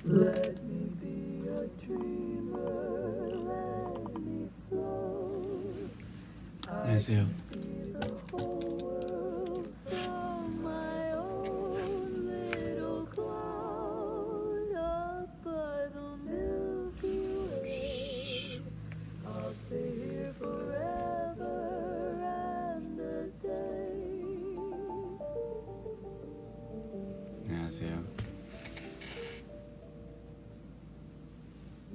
Let me be a dreamer, let me float. 안녕하세요. See the whole world from my own little cloud up by the Milky Way. I'll stay here forever and a day. 안녕하세요.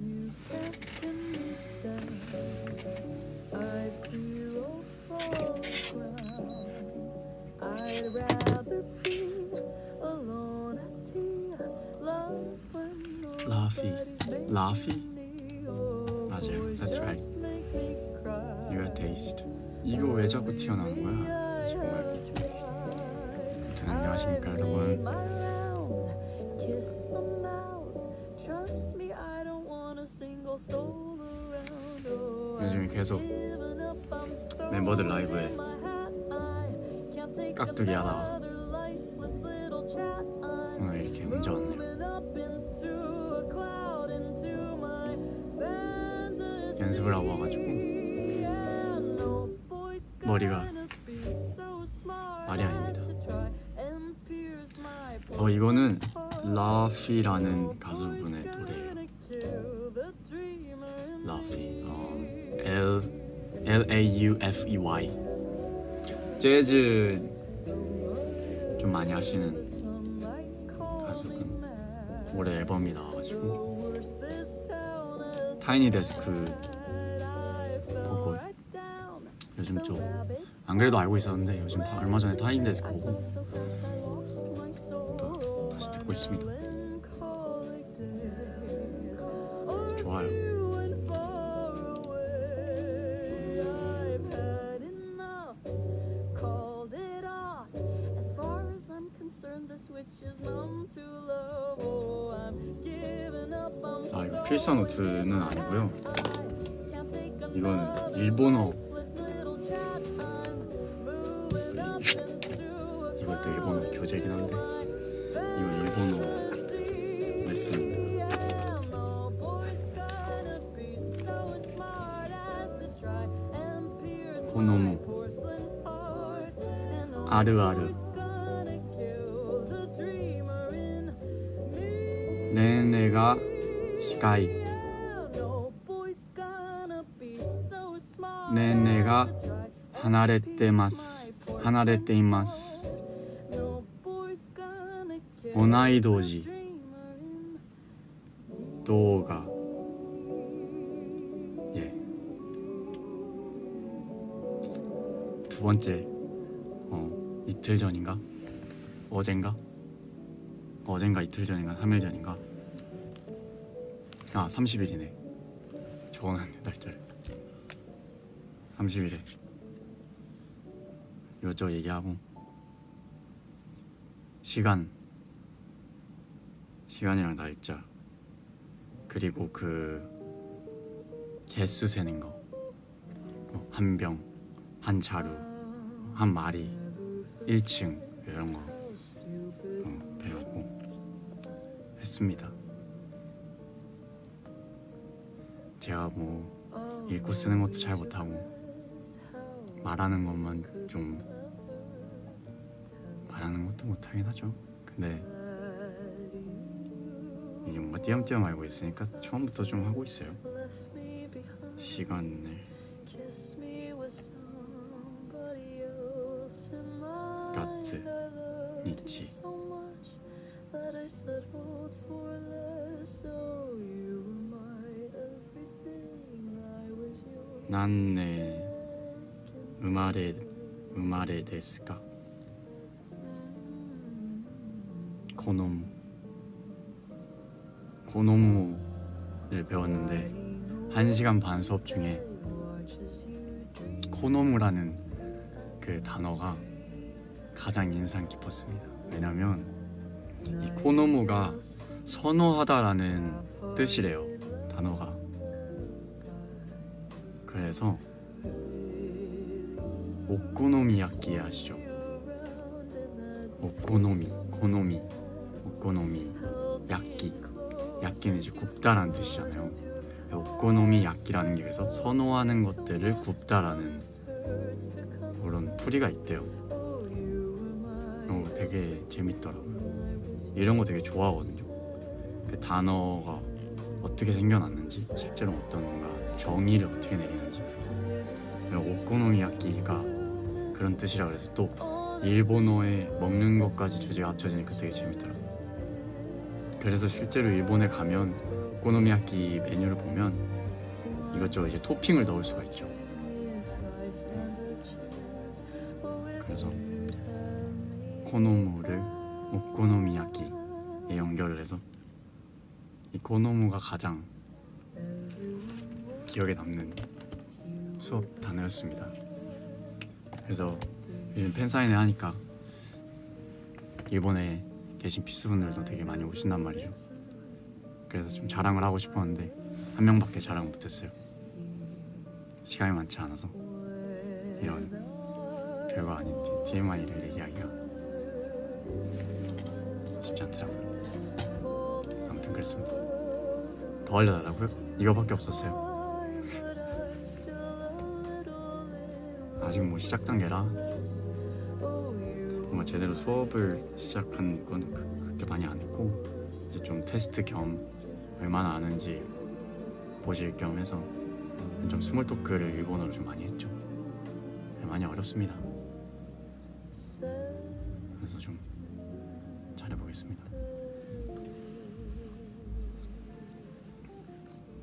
You can't pin me down. I feel all solid ground. I'd rather be alone at tea. Love when nobody's 라피? making me. Oh, 맞아요. boys That's right. just make me cry. Your taste. 이거 왜 자꾸 튀어나오는 거야? 정말. 아무튼 안녕하십니까 여러분. My rounds, kiss some mouths. Trust me, I don't want a single soul around. Oh, 요즘 계속 given up, I'm throwing 멤버들 라이브에 my hat. I can't take 깍두기 하다가 another lifeless little chat. I'm 오늘 이렇게 먼저 왔네요. moving up into a cloud, into my fantasy. 연습을 하고 와가지고 And no boy's 머리가 gonna be so smart 말이 아닙니다. to try and pierce my 이거는 라피라는 가수분의 노래예요. 라피. Laufey. 재즈 좀 많이 하시는 가수분. 올해 앨범이 나와가지고 타이니 데스크 보고 요즘 좀 안 그래도 알고 있었는데 요즘 얼마 전에 타이니 데스크 보고 또 다시 듣고 있습니다. 좋아요. 이거 필사 노트는 아니고요. 이거는 일본어. 이것도 일본어 교재이긴 한데 이건 일본어 레슨입니다. 고노무 아르아르 네네가 시카이 네네가 하나레테마스 오나이도지 도가 두 번째 이틀 전인가 어젠가 이틀 전인가 3일 전인가 30일이네 적어놨네 날짜를 30일에 이것저것 얘기하고 시간이랑 날짜 그리고 그 개수 세는 거 한 병, 한 자루, 한 마리, 1층 이런 거 배우고 했습니다. 제가 뭐 읽고 쓰는 것도 잘 못하고 말하는 것만 좀 말하는 것도 못하긴 하죠. 근데 이게 뭔가 띄엄띄엄 알고 있으니까 처음부터 좀 하고 있어요. 시간을 가츠 니치 난네 우마레 데스까 고노무를 배웠는데 1시간 반 수업 중에 코노무라는 그 단어가 가장 인상 깊었습니다. 왜냐면 이 코노무가 선호하다라는 뜻이래요. 단어가. 그래서 오코노미야끼 아시죠? 오코노미 야끼 야끼는 이제 굽다라는 뜻이잖아요. 오코노미야끼라는 게 그래서 선호하는 것들을 굽다라는 그런 풀이가 있대요. 되게 재밌더라고요. 이런 거 되게 좋아하거든요. 그 단어가 어떻게 생겨났는지, 실제로 어떤 뭔가 정의를 어떻게 내리는지. 오코노미야끼가 그런 뜻이라 그래서 또 일본어에 먹는 것까지 주제가 합쳐지니까 되게 재밌더라고요. 그래서 실제로 일본에 가면 오코노미야끼 메뉴를 보면 이것저것 이제 토핑을 넣을 수가 있죠. 그래서 코노무를 오코노미야끼에 연결을 해서 이 코노무가 가장 기억에 남는 수업 단어였습니다. 그래서 요즘 팬사인회 하니까 일본에 계신 피스분들도 되게 많이 오신단 말이죠. 그래서 좀 자랑을 하고 싶었는데 한 명밖에 자랑 못했어요. 시간이 많지 않아서 이런 별거 아닌 TMI를 얘기하기가 쉽지 않더라고요. 아무튼 그랬습니다. 더 알려달라고요? 이거밖에 없었어요. 아직 뭐 시작 단계라 뭔가 제대로 수업을 시작한 건 그렇게 많이 안 했고 이제 좀 테스트 겸 얼마나 아는지 보실 겸 해서 좀 스몰 토크를 일본어로 좀 많이 했죠. 많이 어렵습니다. 그래서 좀 잘해보겠습니다.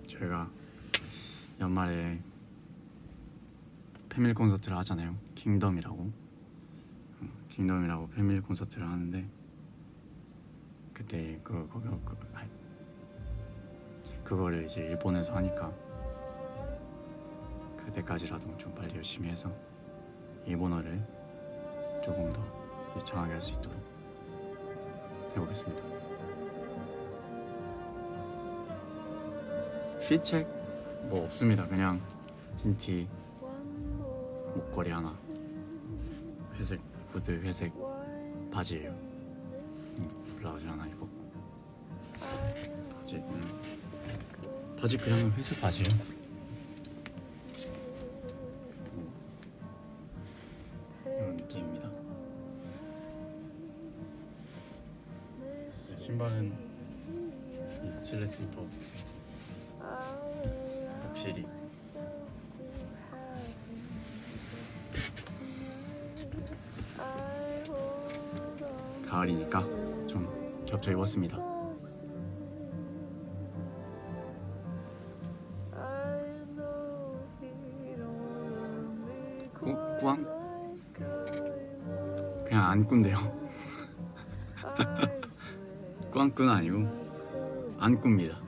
저희가 연말에 패밀리 콘서트를 하잖아요. 킹덤이라고 패밀리 콘서트를 하는데 그때 그거를 이제 일본에서 하니까 그때까지라도 좀 빨리 열심히 해서 일본어를 조금 더 유창하게 할 수 있도록 해보겠습니다. 피책 뭐 없습니다. 그냥 흰티 목걸이 하나, 회색 후드, 회색 바지예요. 블라우즈 하나 입었고 바지 그냥 회색 바지예요. 이런 느낌입니다. 신발은 이 실내 슬리퍼 확실히 가을이니까 좀 겹쳐 입었습니다. 꾸안? 그냥 안꾼데요. 꾸안꾸는 아니고 안꾸입니다.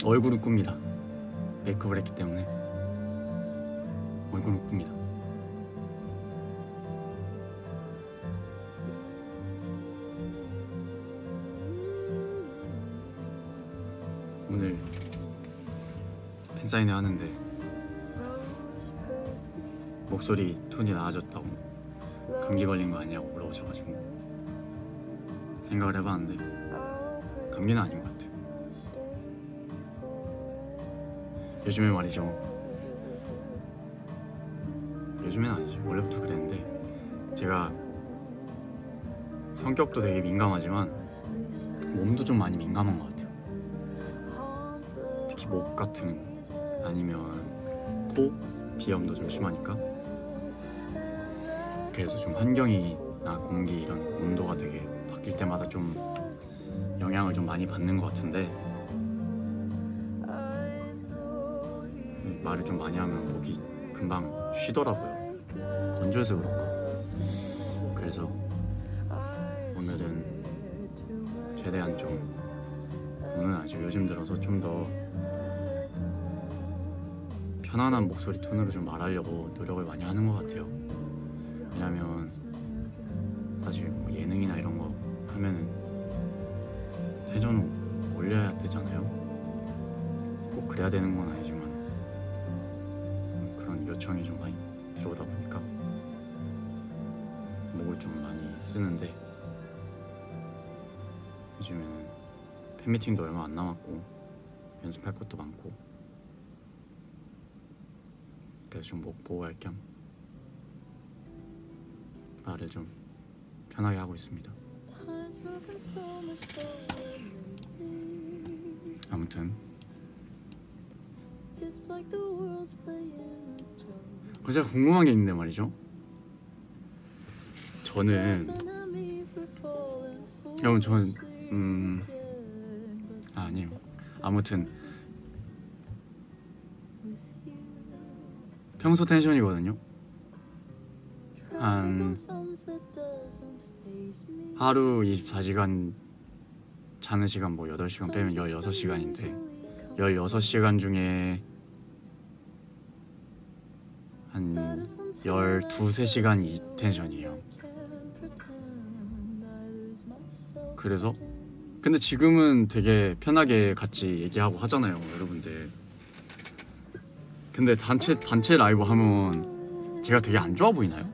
얼굴은 꿉니다. 메이크업을 했기 때문에 얼굴은 꿉니다. 오늘 팬사인회 하는데 목소리 톤이 나아졌다고 감기 걸린 거 아니냐고 물어보셔가지고 생각을 해봤는데 감기는 아닌 것 같아요. 요즘에 말이죠. 요즘엔 아니죠. 원래부터 그랬는데 제가 성격도 되게 민감하지만 몸도 좀 많이 민감한 것 같아요. 특히 목 같은 아니면 코 비염도 좀 심하니까 그래서 좀 환경이나 공기 이런 온도가 되게 바뀔 때마다 좀 영향을 좀 많이 받는 것 같은데 말을 좀 많이 하면 목이 금방 쉬더라고요. 건조해서 그런가. 그래서 오늘은 최대한 좀 오늘 아주 요즘 들어서 좀 더 편안한 목소리 톤으로 좀 말하려고 노력을 많이 하는 것 같아요. 왜냐면 사실 뭐 예능이나 이런 거 하면은 텐션을 올려야 되잖아요. 꼭 그래야 되는 건 아니지만 그런 요청이 좀 많이 들어오다 보니까 목을 좀 많이 쓰는데 요즘에는 팬미팅도 얼마 안 남았고 연습할 것도 많고 그래서 좀 목 보호할 겸 말을 좀 편하게 하고 있습니다. Time's moving so much slower lately. 아무튼 It's like the world's playing a joke. 그 제가 궁금한 게 있는데 말이죠. 저는 Laughing at me for falling for 여러분 저는 again, but 아니에요. 아무튼 with you. 평소 텐션이거든요. 한 Tropical sunset doesn't faze me. 하루 24시간 자는 시간 뭐 8시간 빼면 16시간인데 16시간 중에 한 12~13시간이 이 텐션이에요. 그래서 근데 지금은 되게 편하게 같이 얘기하고 하잖아요, 여러분들. 근데 단체 라이브 하면 제가 되게 안 좋아 보이나요?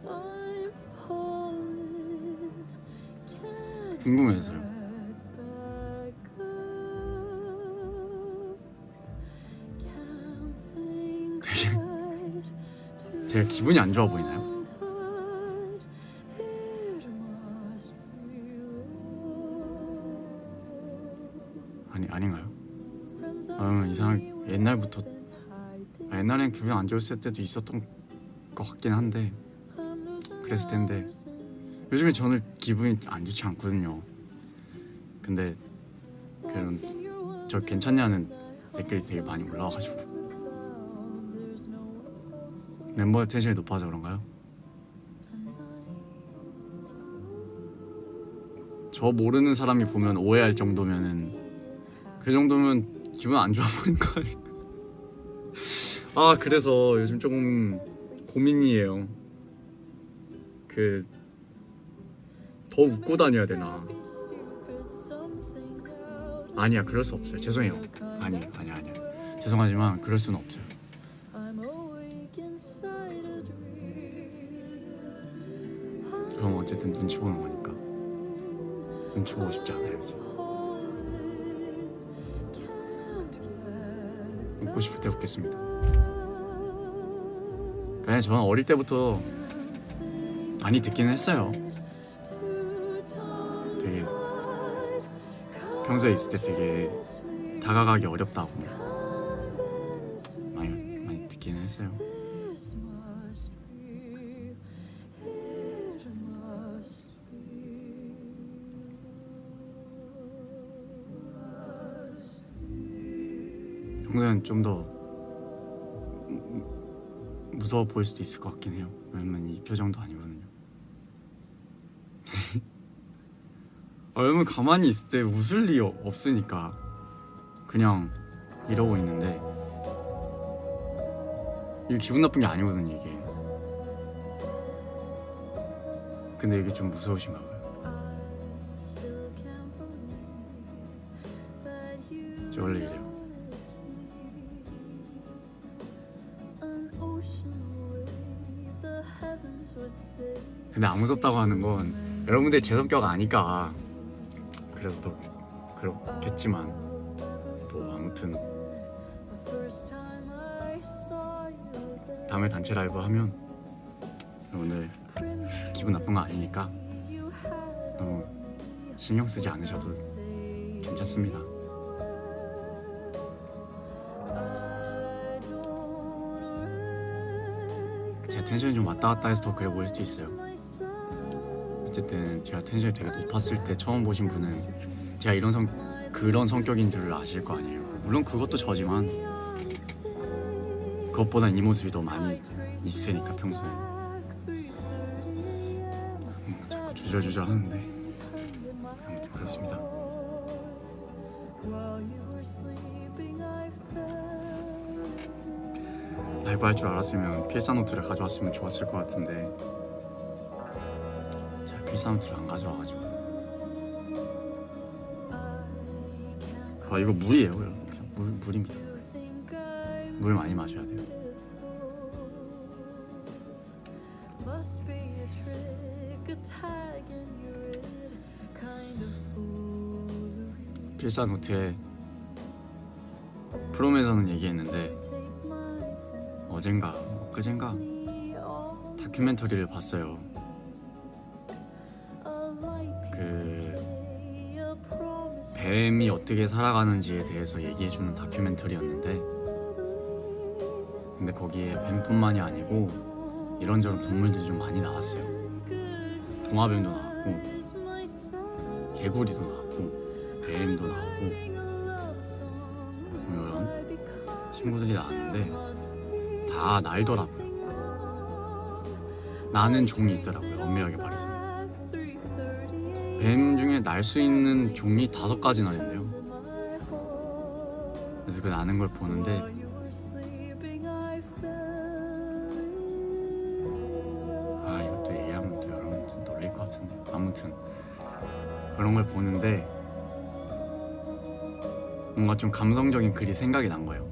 궁금해서요. 제가 기분이 안 좋아 보이나요? 아닌가요? 옛날부터 옛날엔 기분 안 좋았을 때도 있었던 것 같긴 한데 그랬을 텐데 요즘에 저는 기분이 안 좋지 않거든요. 근데 그런 저 괜찮냐는 댓글이 되게 많이 올라와가지고 멤버의 텐션이 높아서 그런가요? 저 모르는 사람이 보면 오해할 정도면은 그 정도면 기분 안 좋아 보이는 거 아니에요? 아 그래서 요즘 조금 고민이에요. 더 웃고 다녀야 되나? 아니야 그럴 수 없어요. 죄송해요. 아니야 죄송하지만 그럴 수는 없어요. 그럼 어쨌든 눈치 보는 거니까 눈치 보고 싶지 않아요 지금. 웃고 싶을 때 웃겠습니다. 그냥 저는 어릴 때부터 많이 듣기는 했어요. 되게 평소에 있을 때 되게 다가가기 어렵다고 많이 듣기는 했어요. 평소에는 좀 더 무서워 보일 수도 있을 것 같긴 해요. 왜냐면 이 표정도 아니거든요. 여러분 가만히 있을 때 웃을 일이 없으니까 그냥 이러고 있는데 이게 기분 나쁜 게 아니거든요 이게. 근데 이게 좀 무서우신가 봐요. 저 원래 이래요. 근데 안 무섭다고 하는 건 여러분들이 제 성격 아니까 그래서 더 그렇겠지만 또 아무튼 다음에 단체 라이브 하면 오늘 기분 나쁜 거 아니니까 너무 신경 쓰지 않으셔도 괜찮습니다. 제가 텐션이 좀 왔다 갔다 해서 더 그래 보일 수도 있어요. 어쨌든 제가 텐션이 되게 높았을 때 처음 보신 분은 제가 그런 성격인 줄 아실 거 아니에요. 물론 그것도 저지만 그것보단 이 모습이 더 많이 있으니까 평소에. 자꾸 주절주절 하는데 아무튼 그렇습니다. 라이브 할 줄 알았으면 필사노트를 가져왔으면 좋았을 것 같은데 제가 필사노트를 안 가져와가지고. 이거 물이에요 여러분. 그냥 물입니다. 물 많이 마셔야 돼요. must be a trick, a tag in your head, kind of foolery. 필사노트에 프롬에서는 얘기했는데 Take my hand, 어젠가 그젠가 me all 다큐멘터리를 봤어요. a light 그 play, a promise. 뱀이 어떻게 살아가는지에 대해서 얘기해주는 다큐멘터리였는데, 근데 거기에 뱀뿐만이 아니고 이런저런 동물들이 좀 많이 나왔어요. 도마뱀도 나왔고 개구리도 나왔고 뱀도 나오고 이런 친구들이 나왔는데 다 날더라고요. 나는 종이 있더라고요. 엄밀하게 말해서 뱀 중에 날 수 있는 종이 5가지나 된대요. 그래서 그 나는 걸 보는데 아, 이것도 얘기하면 또 여러분 좀 놀릴 것 같은데, 아무튼 그런 걸 보는데 뭔가 좀 감성적인 글이 생각이 난 거예요.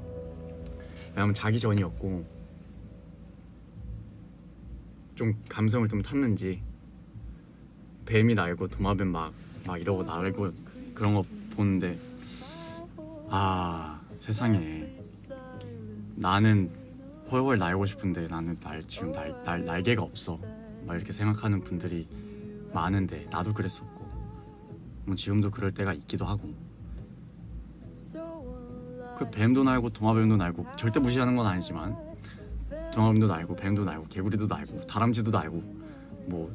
왜냐면 자기 전이었고 좀 감성을 좀 탔는지 뱀이 날고 도마뱀 막 이러고 날고 그런 거 보는데, 아, 세상에 나는 훨훨 날고 싶은데 나는 지금 날개가 없어 막 이렇게 생각하는 분들이 많은데, 나도 그랬었고 뭐 지금도 그럴 때가 있기도 하고, 그 뱀도 날고 도마뱀도 날고 절대 무시하는 건 아니지만 도마뱀도 날고 뱀도 날고 개구리도 날고 다람쥐도 날고 뭐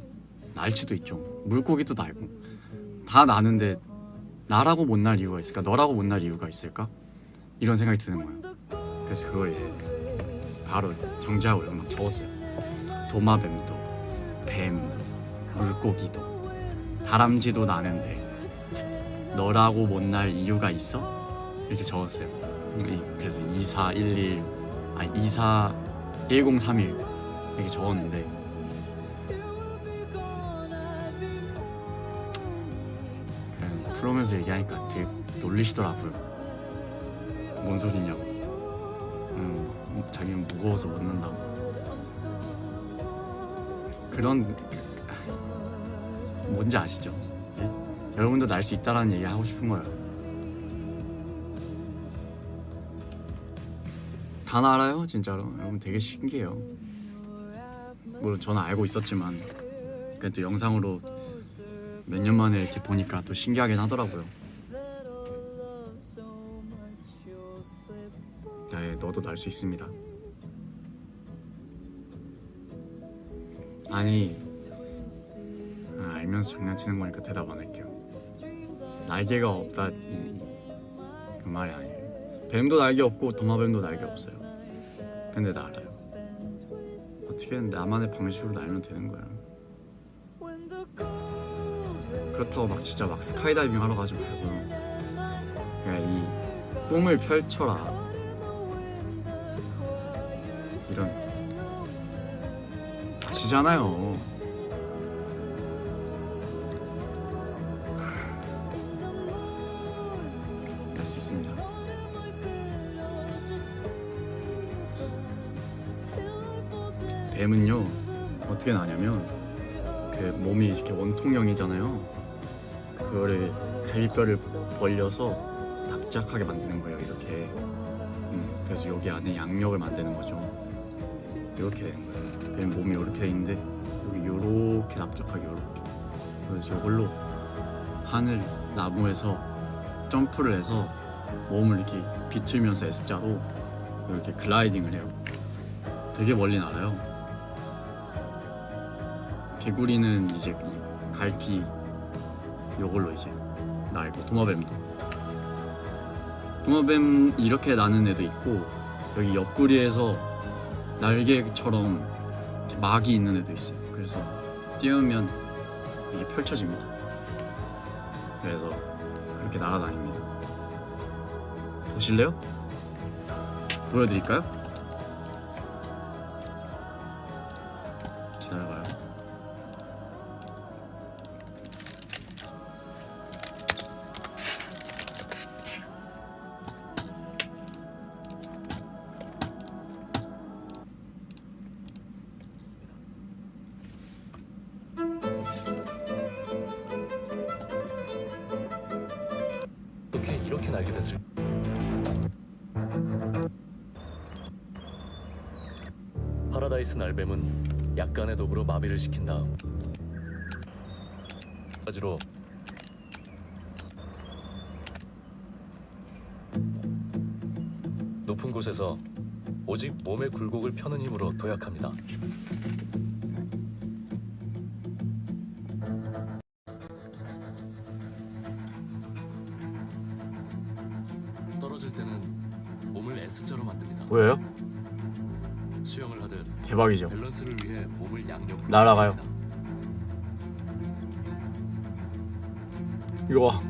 날치도 있죠. 물고기도 날고 다 나는데 나라고 못 날 이유가 있을까? 너라고 못 날 이유가 있을까? 이런 생각이 드는 거예요. 그래서 그걸 이제 바로 정지하고 막 적었어요. 도마뱀도 뱀도 물고기도 다람쥐도 나는데 너라고 못 날 이유가 있어? 이렇게 적었어요. 그래서 241031 이렇게 적었는데, 프롬에서 얘기하니까 되게 놀리시더라고요. 뭔 소리냐고. 자기는 무거워서 못 난다고. 그런 뭔지 아시죠? 예? 여러분도 날 수 있다라는 얘기 하고 싶은 거예요. 다 알아요, 진짜로. 여러분 되게 신기해요. 물론 저는 알고 있었지만 또 영상으로 몇 년 만에 이렇게 보니까 또 신기하긴 하더라고요. 네, 너도 날 수 있습니다. 아니, 알면서 장난치는 거니까 대답 안 할게요. 날개가 없다 그 말이 아니에요. 뱀도 날개 없고 도마뱀도 날개 없어요. 근데 나 알아요. 어떻게든 나만의 방식으로 날면 되는 거야. 그렇다고 막 진짜 막 스카이다이빙 하러 가지 말고 그냥 이 꿈을 펼쳐라. 이런 지잖아요. 할 수 있습니다. 뱀은요 어떻게 나냐면 그 몸이 이렇게 원통형이잖아요. 그거를 갈비뼈를 벌려서 납작하게 만드는 거예요. 이렇게. 그래서 여기 안에 양력을 만드는 거죠. 이렇게 되는 거예요. 뱀 몸이 이렇게 돼 있는데 여기 이렇게 납작하게 이렇게. 그래서 이걸로 하늘 나무에서 점프를 해서 몸을 이렇게 비틀면서 S자로 이렇게 글라이딩을 해요. 되게 멀리 날아요. 개구리는 이제 이 갈피 요걸로 이제 날고, 도마뱀 이렇게 나는 애도 있고 여기 옆구리에서 날개처럼 이렇게 막이 있는 애도 있어요. 그래서 띄우면 이게 펼쳐집니다. 그래서 그렇게 날아다닙니다. 보실래요? 보여드릴까요? 기다려봐요. 알게 됐을 파라다이스 날뱀은 약간의 독으로 마비를 시킨 다음 가지로 높은 곳에서 오직 몸의 굴곡을 펴는 힘으로 도약합니다. 떨어질 때는 몸을 S자로 만듭니다. 보여요? 수영을 하듯 대박이죠. 밸런스를 위해 몸을 양옆으로 날아가요. 펼칩니다. 이거 봐.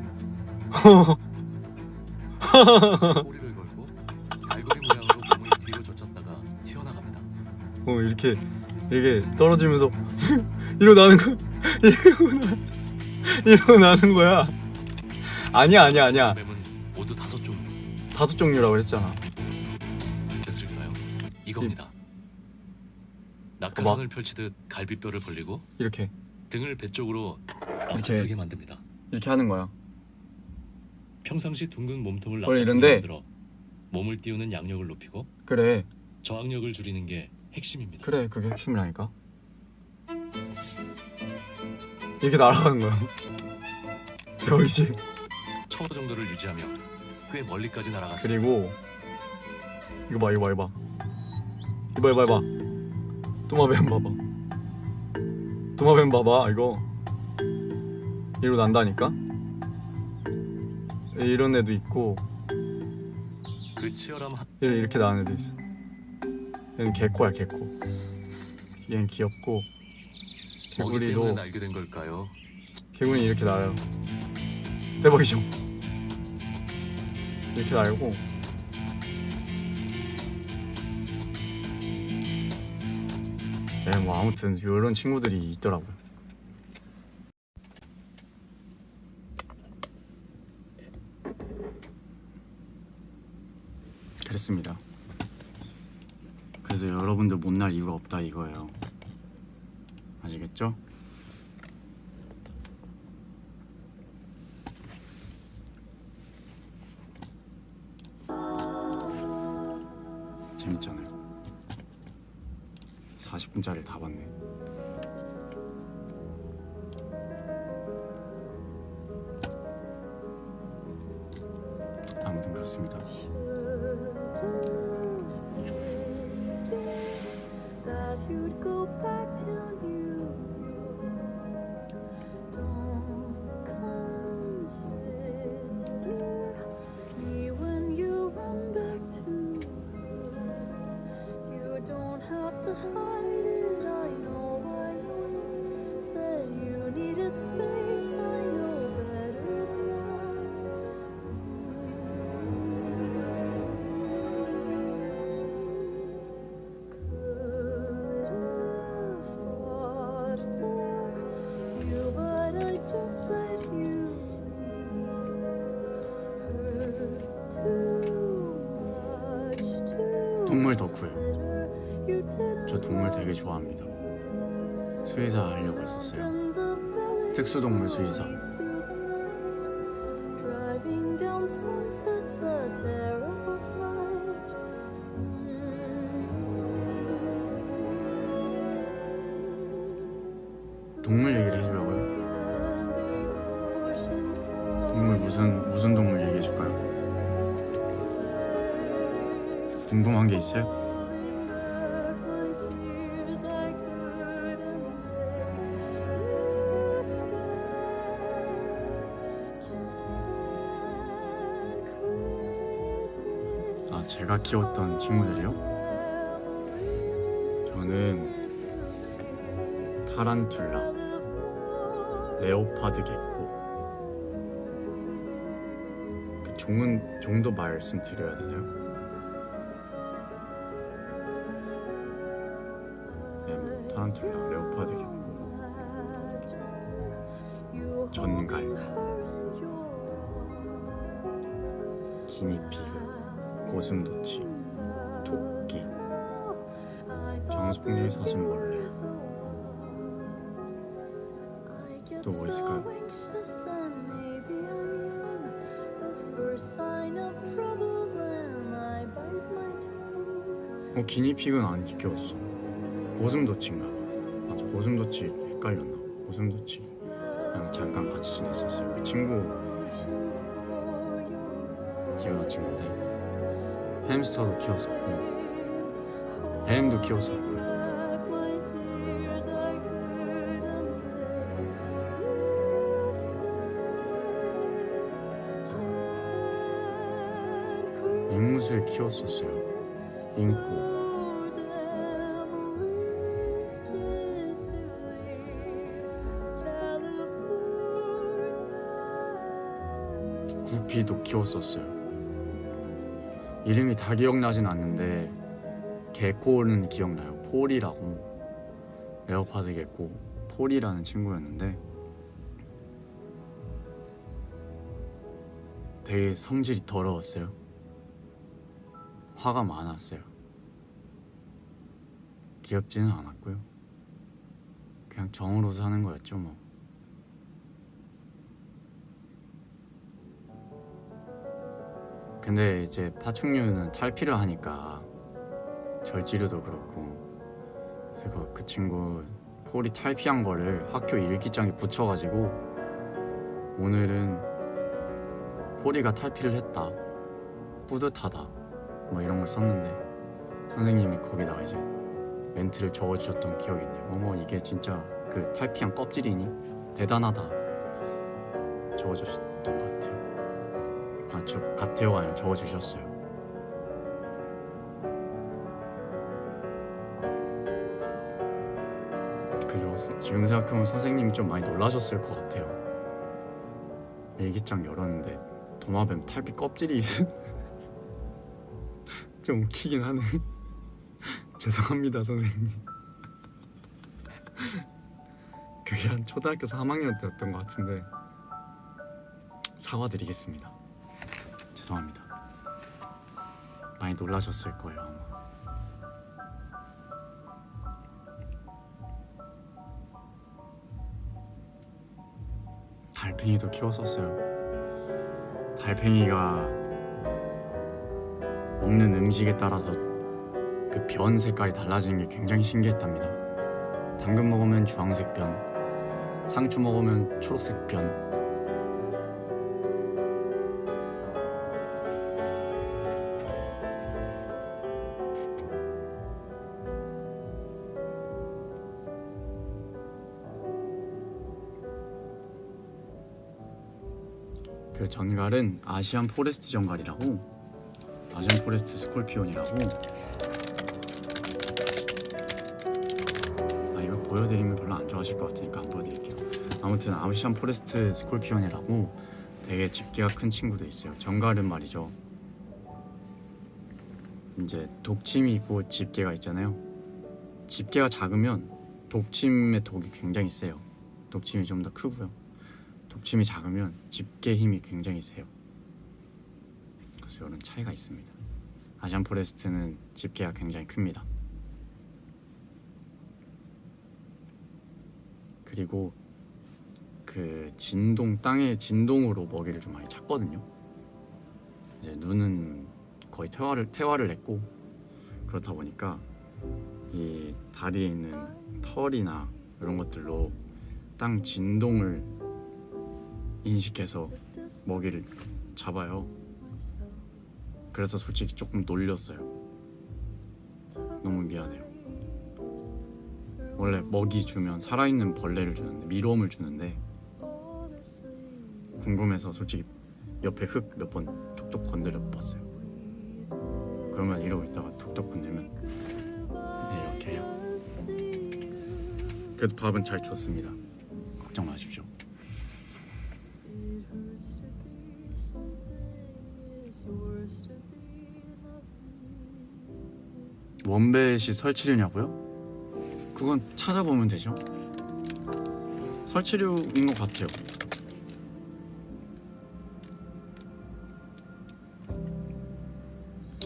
꼬리를 걸고 갈고리 모양으로 몸을 뒤로 젖혔다가 튀어나갑니다. 이렇게 떨어지면서 일어나는 거. 일어나는 거야. 아니야. 뱀은 모두 5종류 5종류라고 했잖아. 됐을까요? 이겁니다. 낙하산을 펼치듯 갈비뼈를 벌리고 이렇게 등을 배 쪽으로 엇박하게 만듭니다. 이렇게 하는 거야. 평상시 둥근 몸통을 원래 납작하게 이런데 만들어 몸을 띄우는 양력을 높이고 그래 저항력을 줄이는 게 핵심입니다. 그게 핵심이라니까. 이렇게 날아가는 거야. 대박이지. 초 정도를 유지하며 꽤 멀리까지 날아갔습니다. 그리고 이거 봐. 이봐. 도마뱀 봐봐. 이거 난다니까. 이런 애도 있고 그 치열함 이렇게 나는 애도 있어. 얘는 개코야. 얘는 귀엽고 먹이 때문에 개구리도 날게 된 걸까요? 개구리 이렇게 날아요. 대박이죠. 이렇게 날고 뭐 아무튼 이런 친구들이 있더라고요. 그랬습니다. 그래서 여러분들 못 날 이유가 없다 이거예요. 아시겠죠? 재밌잖아요. 40분짜리 다 봤네. 아무튼 그렇습니다. That you'd go back till New York. Don't consider me when you run back to her. You don't have to hide it. I know why you went. Said you needed space. I know better than just let you hurt too much to 동물 덕후예요. consider. You didn't 저 동물 되게 좋아합니다. 수의사 하려고 했었어요. tons of valleys 특수동물 수의사. through the night. Driving down sunsets, a terrible sight. 동물 얘기를 해주려고요. 동물 무슨 동물 얘기해 줄까요? 궁금한 게 있어요? 아, 제가 키웠던 친구들이요? 저는 타란툴라, 레오파드 개코. 그 종도 말씀드려야 되나요? 네, 뭐 타란툴라, 레오파드 개코, 전갈, 기니피그, 고슴도치, 토끼, 장수풍뎅이 사슴벌레. 또 뭐 있을까요? first sign of trouble and I bite my tongue. 기니픽은 안 키웠어. 고슴도치인가? 맞아, 고슴도치 헷갈렸나? 고슴도치 그냥 잠깐 같이 지냈었어요. 그 친구 키우는 친구인데 햄스터도 키웠었고 뱀도 키웠었고 앵무새 키웠었어요. 잉코. 구피도 키웠었어요. 이름이 다 기억나진 않는데 개코는 기억나요. 폴이라고 레오파드 개코 폴이라는 친구였는데 되게 성질이 더러웠어요. 화가 많았어요. 귀엽지는 않았고요. 그냥 정으로 사는 거였죠 뭐. 근데 이제 파충류는 탈피를 하니까 절지류도 그렇고 그래서 그 친구 폴이 탈피한 거를 학교 일기장에 붙여가지고 오늘은 폴이가 탈피를 했다 뿌듯하다 뭐 이런 걸 썼는데 선생님이 거기다가 이제 멘트를 적어주셨던 기억이 있네요. 어머 이게 진짜 그 탈피한 껍질이니? 대단하다 적어주셨던 것 같아요. 저 같아요가 아니라 적어주셨어요. 그죠? 지금 생각하면 선생님이 좀 많이 놀라셨을 것 같아요. 일기장 열었는데 도마뱀 탈피 껍질이 좀 웃기긴 하네. 죄송합니다 선생님. 그게 한 초등학교 3학년 때였던 것 같은데 사과드리겠습니다. 죄송합니다. 많이 놀라셨을 거예요 아마. 달팽이도 키웠었어요. 달팽이가 먹는 음식에 따라서 그 변 색깔이 달라지는 게 굉장히 신기했답니다. 당근 먹으면 주황색 변, 상추 먹으면 초록색 변. 그 전갈은 아시안 포레스트 전갈이라고, 아시안 포레스트 스콜피온이라고. 이거 보여드리면 별로 안 좋아하실 것 같으니까 안 보여드릴게요. 아무튼 아시안 포레스트 스콜피온이라고 되게 집게가 큰 친구도 있어요. 전갈은 말이죠, 이제 독침이 있고 집게가 있잖아요. 집게가 작으면 독침의 독이 굉장히 세요. 독침이 좀 더 크고요. 독침이 작으면 집게 힘이 굉장히 세요. 그래서 이런 차이가 있습니다. 아시안 포레스트는 집게가 굉장히 큽니다. 그리고 그 진동, 땅의 진동으로 먹이를 좀 많이 찾거든요. 이제 눈은 거의 퇴화를 했고, 그렇다 보니까 이 다리에 있는 털이나 이런 것들로 땅 진동을 인식해서 먹이를 잡아요. 그래서 솔직히 조금 놀렸어요. 너무 미안해요. 원래 먹이 주면 살아있는 벌레를 주는데, 미로움을 주는데, 궁금해서 솔직히 옆에 흙 몇 번 톡톡 건드려 봤어요. 그러면 이러고 있다가 톡톡 건들면 이렇게 해요. 그래도 밥은 잘 줬습니다. 걱정 마십시오. 원뱃이 설치류냐고요? 그건 찾아보면 되죠. 설치류인 것 같아요.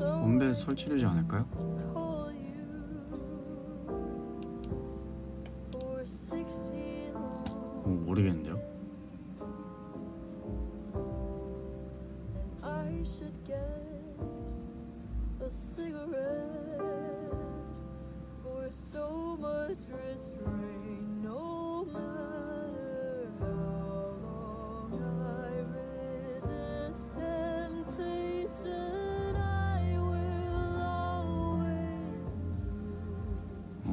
원뱃 설치류지 않을까요? 모르겠는데요. much restraint, no matter how long I resist temptation, I will always 어?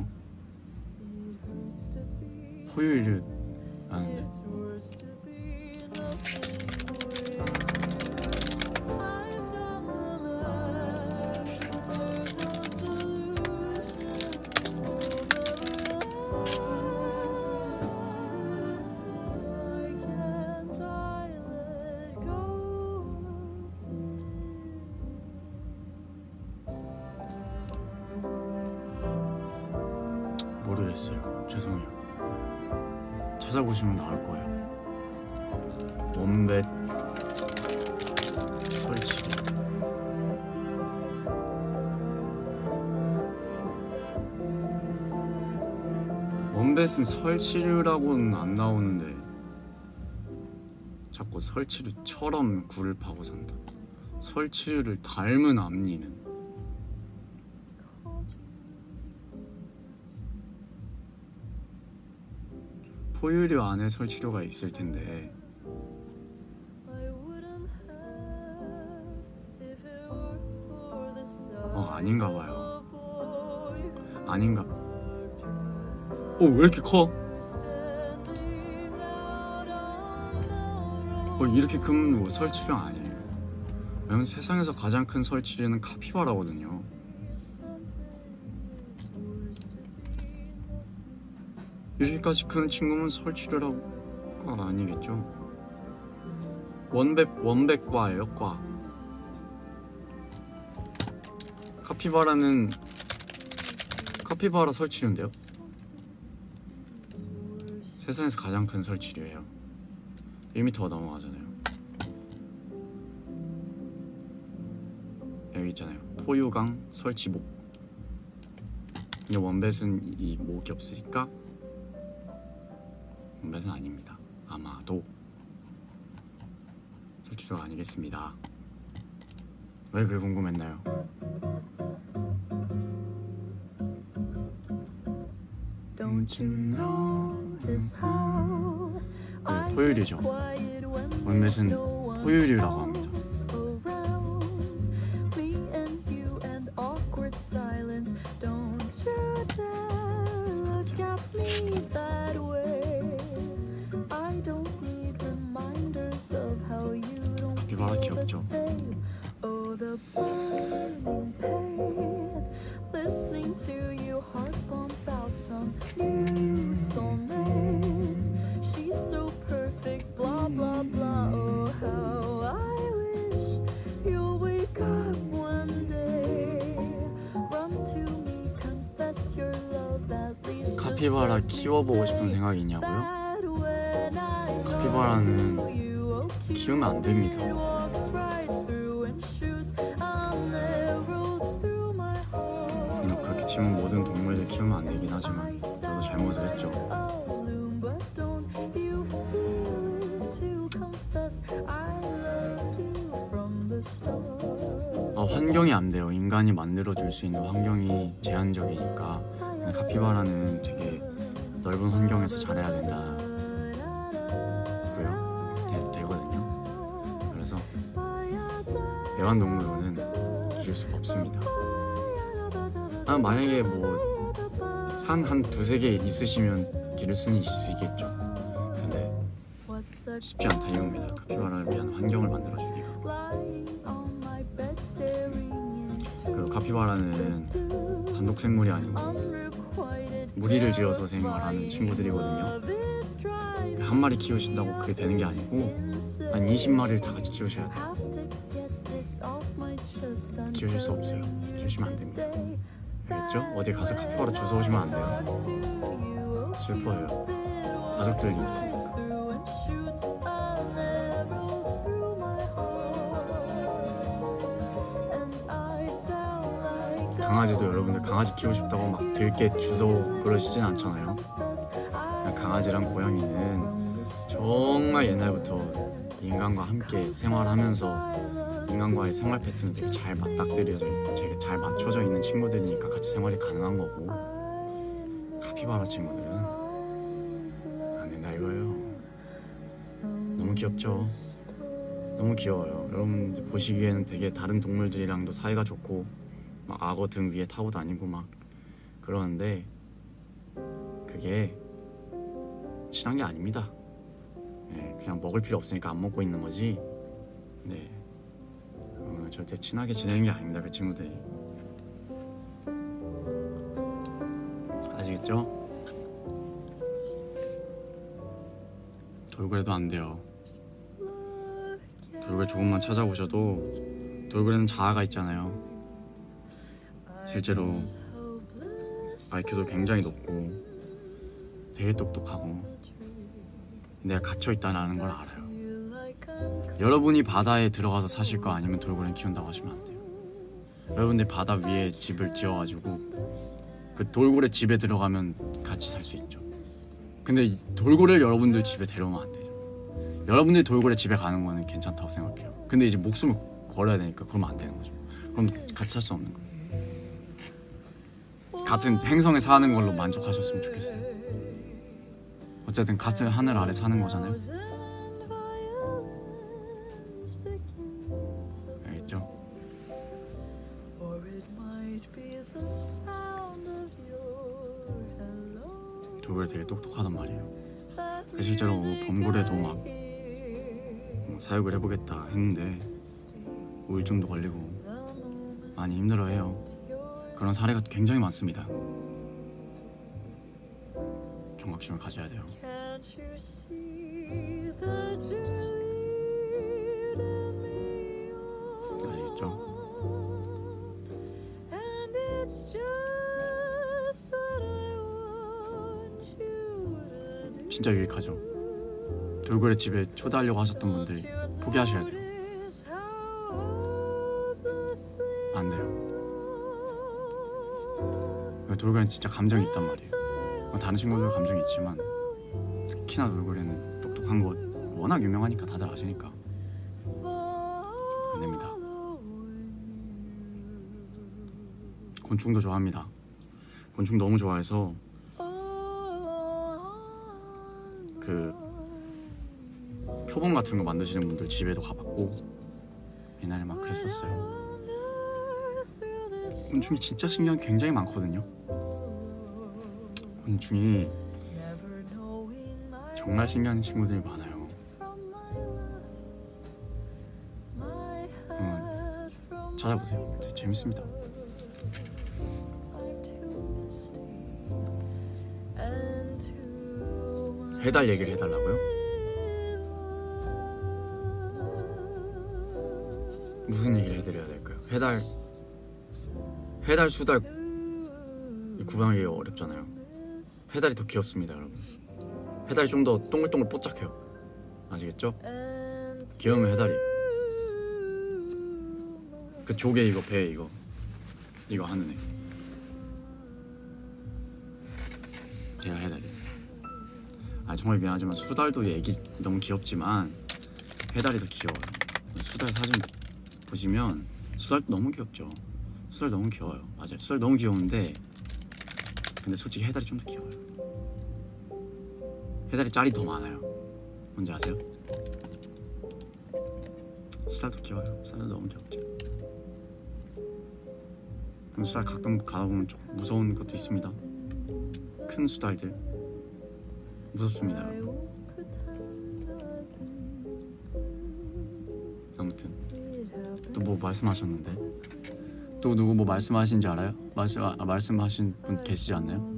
It hurts to be 포유류 아는데 It's worse to be nothing with you. I've done the math. There's no solution. We'll never Why can't I let go of 모르겠어요. 죄송해요. 찾아보시면 나올 거예요. 원뱃 설치. 원뱃은 설치류라고는 안 나오는데 자꾸 설치류처럼 굴을 파고 산다. 설치류를 닮은 앞니는 포유류 안에 설치류가 있을 텐데 I wouldn't have if it were for the 아닌가 봐요. silent boy 아닌가? 왜 이렇게 커? standing out on the 이렇게 큰 뭐 설치류 아니에요. 왜냐면 세상에서 가장 큰 설치류는 카피바라거든요. 이렇게까지 큰 친구는 설치류라고가 아니겠죠. 원백과예요, 과. 카피바라는 카피바라 설치류인데요. 세상에서 가장 큰 설치류예요. 1m가 넘어가잖아요. 여기 있잖아요. 포유강 설치목. 근데 원뱃은 이 목이 없으니까 원뱃은 아닙니다. 아마도 설치류가 아니겠습니다. 왜 그게 궁금했나요? Don't you notice how I 포유류죠. get quiet when 원뱃은 there's no one 포유류라고 합니다. else around? Me and you and awkward silence. Don't you dare look at me that way. I don't need reminders of how you don't 카피바라 feel the 귀엽죠? same. Oh, the burning pain. Listening to you heart pump out some new soulmate. She's so perfect, blah blah blah. Oh, how I wish you'll wake up one day. Run to me, confess your love at least. 카피바라 키워보고 싶은 생각이 있냐고요? 카피바라는 키우면 안 됩니다. 그렇게 치면 모든 동물들 키우면 안 되긴 하지만 저도 잘못을 했죠. 환경이 안 돼요. 인간이 만들어줄 수 있는 환경이 제한적이니까. 근데 카피바라는 되게 넓은 환경에서 자라야 된다고요. 되거든요. 그래서 애완동물로는 기를 수가 없습니다. 만약에 뭐 산 한 두세 개 있으시면 기를 수는 있으시겠죠. 근데 쉽지 않다 이겁니다. 카피바라를 위한 환경을 만들어주기가. 그리고 카피바라는 단독 생물이 아니고 무리를 지어서 생활하는 친구들이거든요. 한 마리 키우신다고 그게 되는 게 아니고 한 20마리를 다 같이 키우셔야 돼요. 키우실 수 없어요. 키우시면 안 됩니다. 알겠죠? 어디 가서 카피바라 주워오시면 안 돼요. 슬퍼요. 가족들이 있으니까. 강아지도 여러분들 강아지 키우고 싶다고 막 들게 주워 그러시진 않잖아요. 강아지랑 고양이는 정말 옛날부터 인간과 함께 생활하면서 인간과의 생활 패턴이 되게 잘 맞닥뜨려져 있고 되게 잘 맞춰져 있는 친구들이니까 같이 생활이 가능한 거고, 카피바라 친구들은 안 된다 이거예요. 너무 귀엽죠? 너무 귀여워요. 여러분 보시기에는 되게 다른 동물들이랑도 사이가 좋고 막 악어 등 위에 타고 다니고 막 그러는데 그게 친한 게 아닙니다. 네, 그냥 먹을 필요 없으니까 안 먹고 있는 거지. 네, 절대 친하게 지내는 게 아닙니다. 그 친구들이. 아시겠죠? 돌고래도 안 돼요. 돌고래 조금만 찾아보셔도 돌고래는 자아가 있잖아요. 실제로 IQ도 굉장히 높고 되게 똑똑하고 내가 갇혀있다는 걸 알아요. 여러분이 바다에 들어가서 사실 거 아니면 돌고래 키운다고 하시면 안 돼요. 여러분들 바다 위에 집을 지어가지고 그 돌고래 집에 들어가면 같이 살 수 있죠. 근데 돌고래를 여러분들 집에 데려오면 안 되죠. 여러분들이 돌고래 집에 가는 거는 괜찮다고 생각해요. 근데 이제 목숨을 걸어야 되니까 그러면 안 되는 거죠. 그럼 같이 살 수 없는 거예요. 같은 행성에 사는 걸로 만족하셨으면 좋겠어요. 어쨌든 같은 하늘 아래 사는 거잖아요. 알겠죠? 돌고래 되게 똑똑하단 말이에요. 실제로 범고래도 막 사육을 해보겠다 했는데 우울증도 걸리고 많이 힘들어해요. 그런 사례가 굉장히 많습니다. 경각심을 가져야 돼요. 아시겠죠? 진짜 유익하죠. 돌고래 집에 초대하려고 하셨던 분들 포기하셔야 돼요. 안 돼요. 돌고래는 진짜 감정이 있단 말이에요. 다른 친구들도 감정이 있지만 특히나 돌고래는 똑똑한 거 워낙 유명하니까 다들 아시니까 안 됩니다. 곤충도 좋아합니다. 곤충 너무 좋아해서 그 표범 같은 거 만드시는 분들 집에도 가봤고 옛날에 막 그랬었어요. 곤충이 진짜 신기한 게 굉장히 많거든요. 곤충이 정말 신기한 친구들이 많아요. 찾아보세요. 되게 재밌습니다. 해달 얘기를 해달라고요? 무슨 얘기를 해드려야 될까요? 해달, 수달 구분하기가 어렵잖아요. 해달이 더 귀엽습니다, 여러분. 해달이 좀 더 동글동글 뽀짝해요. 아시겠죠? 귀여우면 해달이. 그 조개 이거 배 이거 하는 애. 제가 해달이. 정말 미안하지만 수달도 애기 너무 귀엽지만 해달이 더 귀여워요. 수달 사진 보시면 수달도 너무 귀엽죠. 수달 너무 귀여워요. 맞아요. 수달 너무 귀여운데 근데 솔직히 해달이 좀 더 귀여워요. 해달이 짤이 더 많아요. 뭔지 아세요? 수달도 귀여워요. 수달도 너무 귀엽죠. 근데 수달 가끔 가다보면 좀 무서운 것도 있습니다. 큰 수달들 무섭습니다, 여러분. 아무튼 또 뭐 말씀하셨는데 또 누구 뭐 말씀하신지 알아요? 말씀하신 분 계시지 않나요?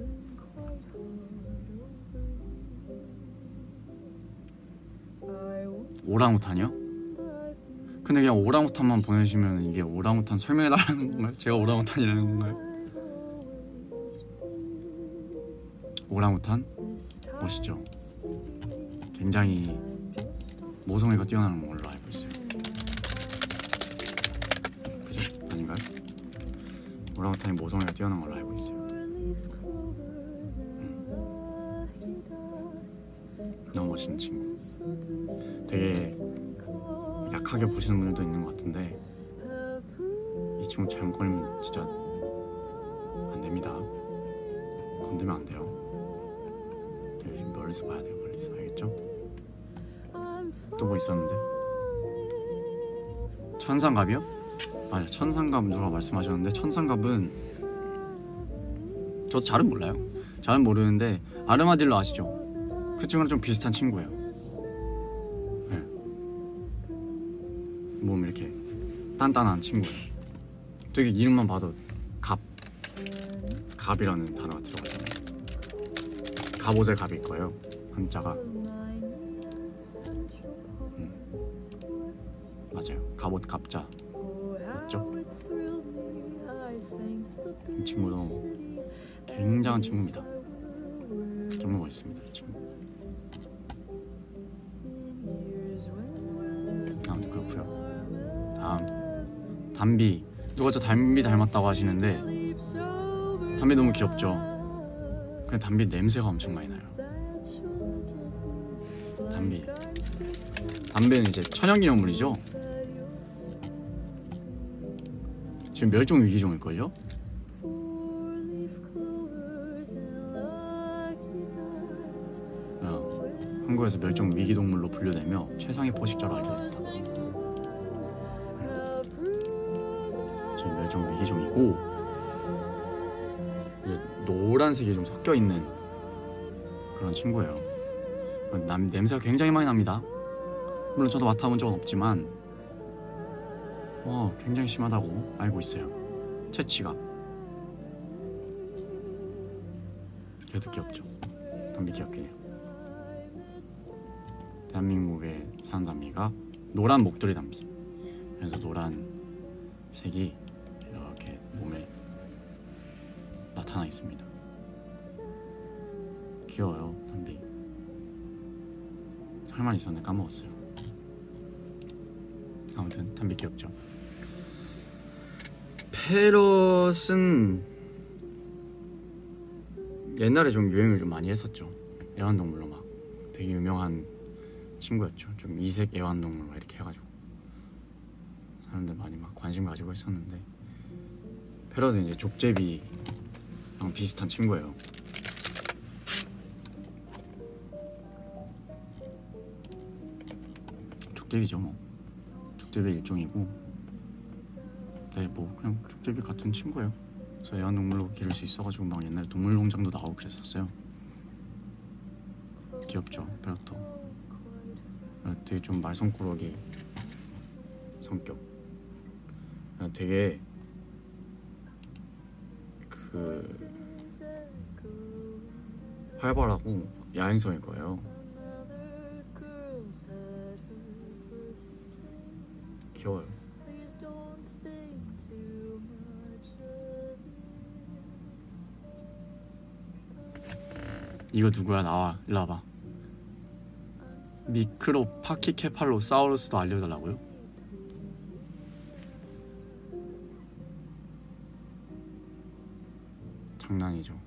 오랑우탄이요? 근데 그냥 오랑우탄만 보내시면 이게 오랑우탄 설명해달라는 건가요? 제가 오랑우탄이라는 건가요? 오랑우탄? 멋있죠? 굉장히 모성애가 뛰어나는 걸로 알고 있어요. 그죠? 아닌가요? 오랑우탄이 모성애가 뛰어난 걸로 알고 있어요. 너무 멋있는 친구. 되게 약하게 보시는 분들도 있는 것 같은데 이 친구 잘못 걸리면 진짜 안 됩니다. 건들면 안 돼요. 멀리서 봐야 돼요. 멀리서. 알겠죠? 또 뭐 있었는데? 천상갑이요? 맞아, 천상갑 누가 말씀하셨는데, 천상갑은 저 잘은 몰라요. 잘은 모르는데 아르마딜로 아시죠? 그 친구랑 좀 비슷한 친구예요. 네. 몸 이렇게 단단한 친구예요. 되게 이름만 봐도 갑이라는 단어가 들어가잖아요. 갑옷의 갑일 거예요. 한자가. 맞아요. 갑옷 갑자 맞죠? 이 친구도 굉장한 친구입니다. 정말 멋있습니다. 이 친구. 아무튼 그렇고요. 다음 담비. 누가 저 담비 닮았다고 하시는데 담비 너무 귀엽죠? 근데 담비 냄새가 엄청 많이 나요. 담비는 이제 천연기념물이죠? 지금 멸종 위기종일걸요? 한국에서 멸종 위기동물로 분류되며 최상위 포식자로 알려졌다. 지금 멸종 위기종이고 이제 노란색이 좀 섞여 있는 그런 친구예요. 냄새가 굉장히 많이 납니다. 물론 저도 맡아본 적은 없지만 굉장히 심하다고 알고 있어요. 채취가. 걔도 귀엽죠. 담비 귀엽게 해요. 대한민국에 사는 담비가 노란 목도리 담비. 그래서 노란 색이 이렇게 몸에 나타나 있습니다. 귀여워요, 담비. 할 말 있었는데 까먹었어요. 아무튼 담비 귀엽죠. 페럿은 옛날에 좀 유행을 좀 많이 했었죠. 애완동물로 막 되게 유명한 친구였죠. 좀 이색 애완동물 막 이렇게 해가지고 사람들 많이 막 관심 가지고 있었는데, 페럿은 이제 족제비랑 비슷한 친구예요. 족제비죠 뭐. 족제비 일종이고, 네, 뭐 그냥 족제비 같은 친구예요. 그래서 애완동물로 기를 수 있어가지고 막 옛날에 동물농장도 나오고 그랬었어요. 귀엽죠, 페럿도. 되게 좀 말썽꾸러기 성격. 되게 활발하고 야행성일 거예요. 귀여워요. 이거 누구야? 나와, 일로 와봐. 미크로 파키케팔로사우루스도 알려달라고요? 장난이죠.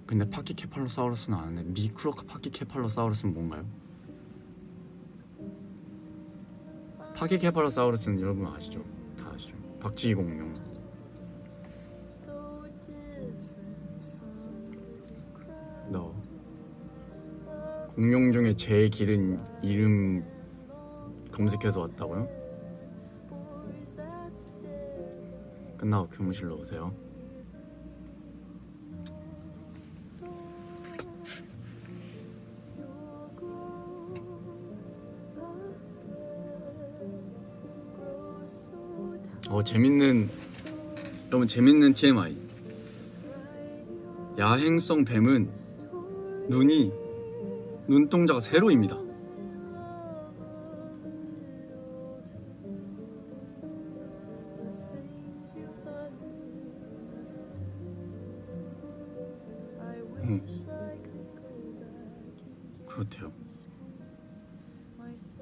근데 파키케팔로사우루스는 아는데 미크로 파키케팔로사우루스는 뭔가요? 파키케팔로사우루스는 여러분 아시죠? 다 아시죠? 박치기 공룡. 너 공룡 중에 제일 길은 이름 검색해서 왔다고요? 끝나고 교무실로 오세요. 여러분 재밌는 TMI. 야행성 뱀은 눈동자가 세로입니다. 그렇대요.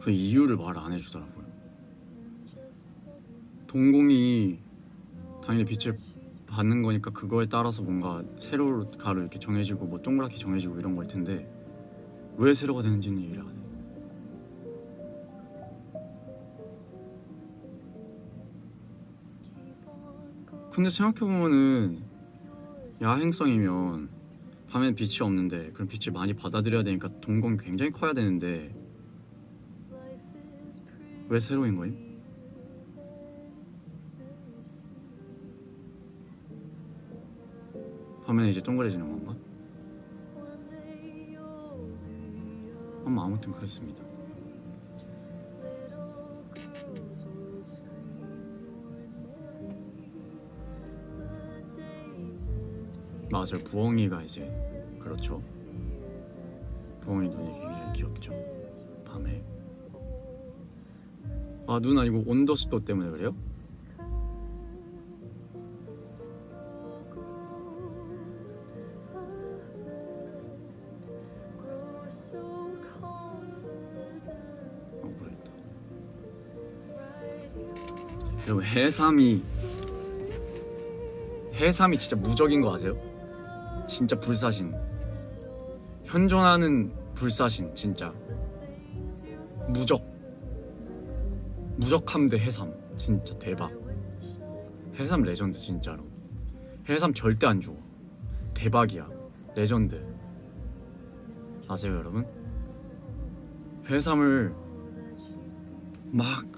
그 이유를 말 안 해주더라고요. 동공이 당연히 빛을 받는 거니까 그거에 따라서 뭔가 세로가로 이렇게 정해지고 뭐 동그랗게 정해지고 이런 걸 텐데, 왜 세로가 되는지는 얘기를 안 해. 근데 생각해보면은 야행성이면 밤엔 빛이 없는데 그럼 빛을 많이 받아들여야 되니까 동공이 굉장히 커야 되는데 왜 세로인 거임? 밤에는 이제 동그래지는 건가? 아무튼 그렇습니다. 맞아요. 부엉이가 이제 그렇죠. 부엉이 눈이 굉장히 귀엽죠. 밤에. 아, 눈 아니고 온도습도 때문에 그래요? 모르겠다. 여러분 해삼이 진짜 무적인 거 아세요? 진짜 불사신. 현존하는 불사신. 진짜 무적함대 해삼. 진짜 대박. 해삼 레전드 진짜로. 해삼 절대 안 죽어. 대박이야. 레전드. 아세요 여러분? 해삼을 막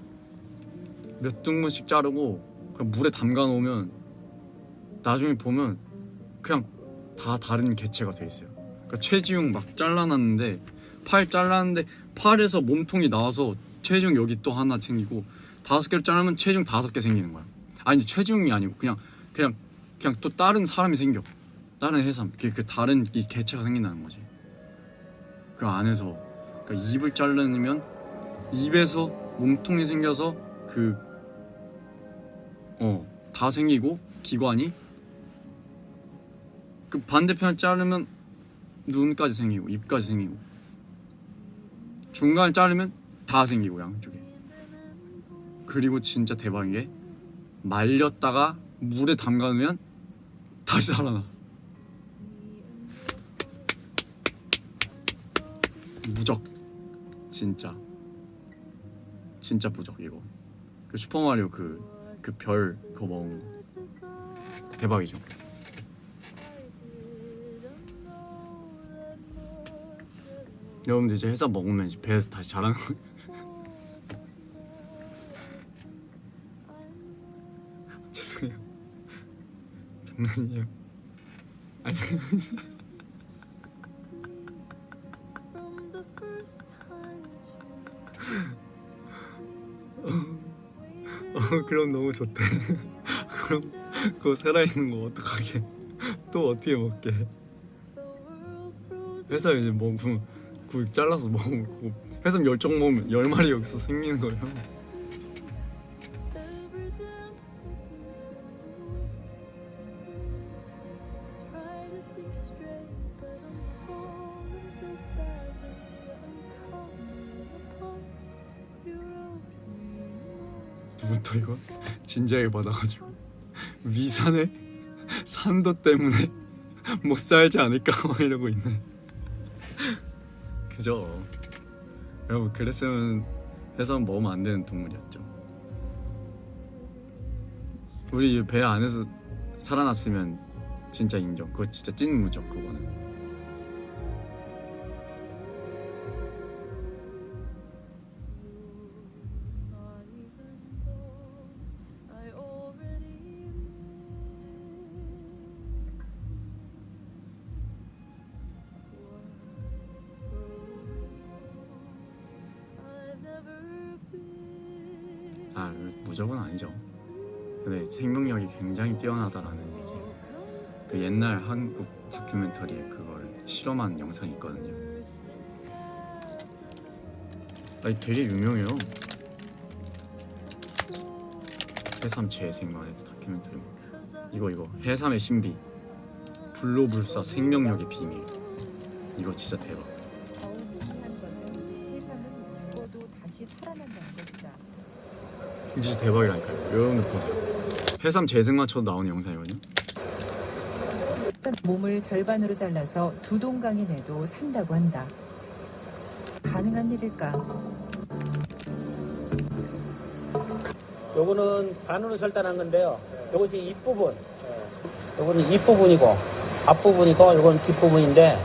몇 등분씩 자르고 그냥 물에 담가 놓으면 나중에 보면 그냥 다 다른 개체가 돼 있어요. 그러니까 최지웅 막 잘라놨는데 팔 잘랐는데 팔에서 몸통이 나와서 체중 여기 또 하나 생기고 5개를 자르면 체중 5개 생기는 거야. 아니 체중이 아니고 그냥 또 다른 사람이 생겨. 다른 해삼 그 다른 이 개체가 생긴다는 거지. 그 안에서 그러니까 입을 자르면 입에서 몸통이 생겨서 다 생기고 기관이 그 반대편을 자르면 눈까지 생기고 입까지 생기고 중간을 자르면 다 생기고 양쪽에. 그리고 진짜 대박인 게 말렸다가 물에 담가놓으면 다시 살아나. 무적. 진짜 무적 이거. 그 슈퍼마리오 그 별 그거 먹은 거 대박이죠. 여러분들 이제 해삼 먹으면 이제 배에서 다시 자라는 거. 죄송해요. 장난이에요. 아니. 그럼 너무 좋대. 그럼 그거 살아있는 거 어떡하게? 또 어떻게 먹게? 해삼 이제 먹으면 그 잘라서 먹으면 해삼 10종 먹으면 10마리 여기서 생기는 거예요. 누군 또 이거 진지하게 받아가지고 위산의 산도 때문에 못 살지 않을까 막 이러고 있네. 그죠? 여러분 그랬으면 해삼 먹으면 안 되는 동물이었죠. 우리 배 안에서 살아났으면 진짜 인정. 그거 진짜 찐 무적 그거는. 아, 무적은 아니죠. 근데 생명력이 굉장히 뛰어나다라는 얘기예요. 그 옛날 한국 다큐멘터리에 그걸 실험한 영상이 있거든요. 아니 되게 유명해요. 해삼 재생관의 다큐멘터리. 이거 해삼의 신비, 불로불사 생명력의 비밀. 이거 진짜 대박. 더 이상한 것은 해삼은 죽어도 다시 살아난다는 것이다. 진짜 대박이라니까요. 여러분들 보세요. 해삼 재생만 쳐도 나오는 영상이거든요. 몸을 절반으로 잘라서 두 동강에 내도 산다고 한다. 가능한 일일까? 요거는 반으로 절단한 건데요. 요거 지금 잎부분. 요거는 잎부분이고 앞부분이고 이건 뒷부분인데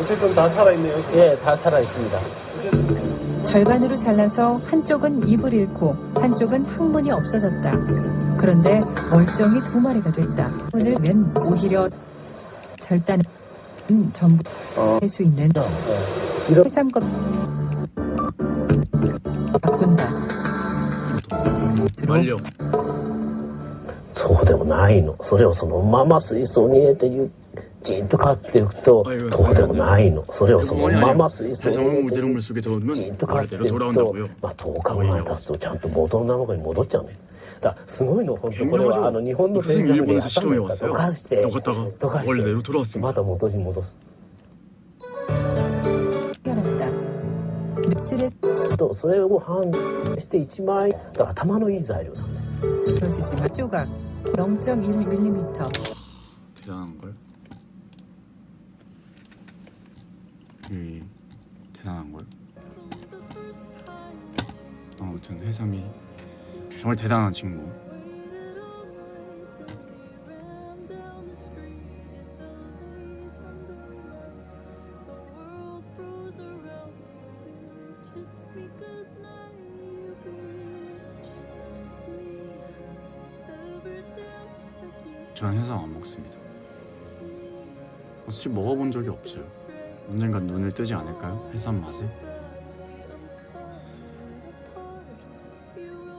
어쨌든 다 살아있네요. 예, 다 살아 있습니다. 절반으로 잘라서 한쪽은 입을 잃고 한쪽은 항문이 없어졌다. 그런데 멀쩡히 두 마리가 됐다. 오늘 면 오히려 절단은 전부 할 수 있는 해삼껍 바꾼다. 완료. そうでもないの。それをそのまま水槽に入れてじっと飼っていくと、そうでもないの。それをそのまま水槽に 해삼을 入れて 물대동물 속에 じ 들어오면 っと飼ってい 말대로 くと、 돌아온다고요. まあ10日ぐらい経つとちゃんと元の中に戻っちゃうね。だからすごいの本当これは日本の 교수님 洗濯で 일본에서 시험해 왔어요. 溶かして 녹았다가 溶かして 원래대로 ま 돌아왔습니다. た元に戻す 해결한다. 늪질에 とそれを判して1枚だから頭のいい材料なんだよ。 떨어지지만 조각 0.1mm. 대단한 걸. 대단한 걸. 아무튼 해삼이 정말 대단한 친구. 저는 해삼 안 먹습니다. 솔직히 먹어본 적이 없어요. 언젠간 눈을 뜨지 않을까요? 해삼 맛에?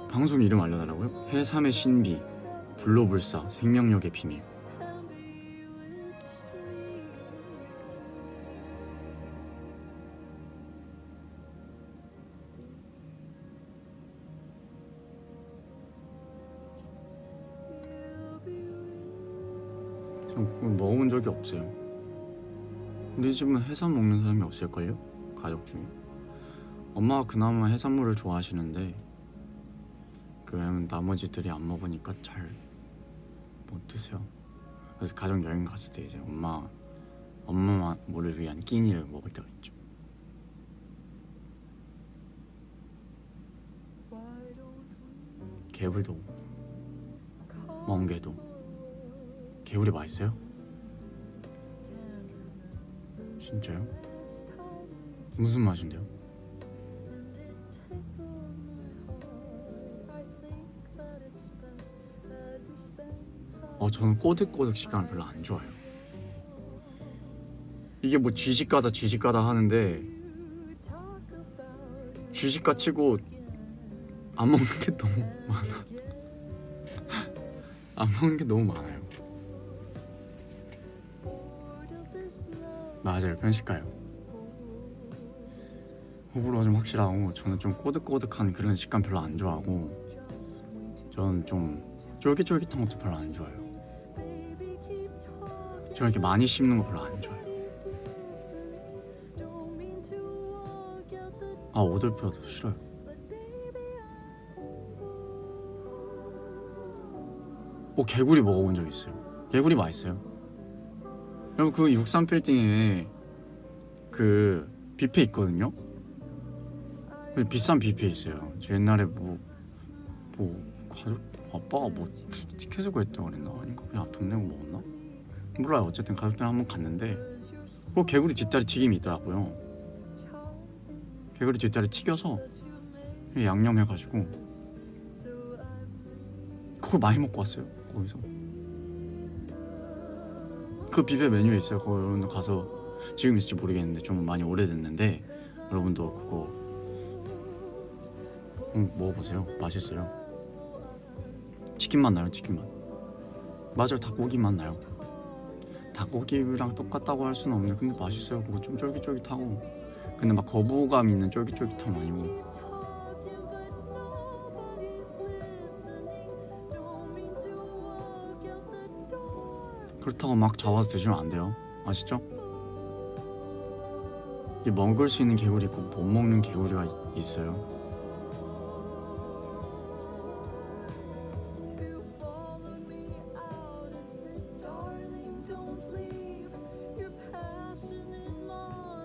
방송 이름 알려달라고요? 해삼의 신비, 불로불사, 생명력의 비밀. 먹어본 적이 없어요. 우리 집은 해삼 먹는 사람이 없을걸요? 가족 중에. 엄마가 그나마 해산물을 좋아하시는데 나머지들이 안 먹으니까 잘 못 드세요. 그래서 가족 여행 갔을 때 이제 엄마를 위한 끼니를 먹을 때가 있죠. 개불도, 멍게도. 개구리 맛있어요? 진짜요? 무슨 맛인데요? 저는 꼬득꼬득 식감을 별로 안 좋아해요. 이게 뭐 쥐식가다 하는데 쥐식가 치고 안 먹는 게 너무 많아. 안 먹는 게 너무 많아요. 맞아요, 편식가요. 호불호가 좀 확실하고 저는 좀 꼬득꼬득한 그런 식감 별로 안 좋아하고 저는 좀 쫄깃쫄깃한 것도 별로 안 좋아해요. 저 이렇게 많이 씹는 거 별로 안 좋아해요. 오돌뼈도 싫어요. 개구리 먹어본 적 있어요. 개구리 맛있어요. 여러분 그 63빌딩에 그 뷔페 있거든요. 비싼 뷔페 있어요. 저 옛날에 가족 아빠가 시켜주고 했다고 그랬나? 아닌가 그냥 돈 내고 먹었나? 몰라요. 어쨌든 가족들이랑 한번 갔는데 개구리 뒷다리 튀김이 있더라고요. 개구리 뒷다리 튀겨서 양념해가지고 그걸 많이 먹고 왔어요. 거기서 그 뷔페 메뉴에 있어요. 거기 여러분들 가서 지금 있을지 모르겠는데 좀 많이 오래됐는데 여러분도 그거 먹어보세요. 맛있어요. 치킨 맛 나요. 치킨 맛. 맞아요. 닭고기 맛 나요. 닭고기랑 똑같다고 할 수는 없는데 근데 맛있어요. 그거 좀 쫄깃쫄깃하고 근데 막 거부감 있는 쫄깃쫄깃함 아니고 그렇다고 막 잡아서 드시면 안 돼요. 아시죠? 이게 먹을 수 있는 개구리 있고 못 먹는 개구리가 있어요.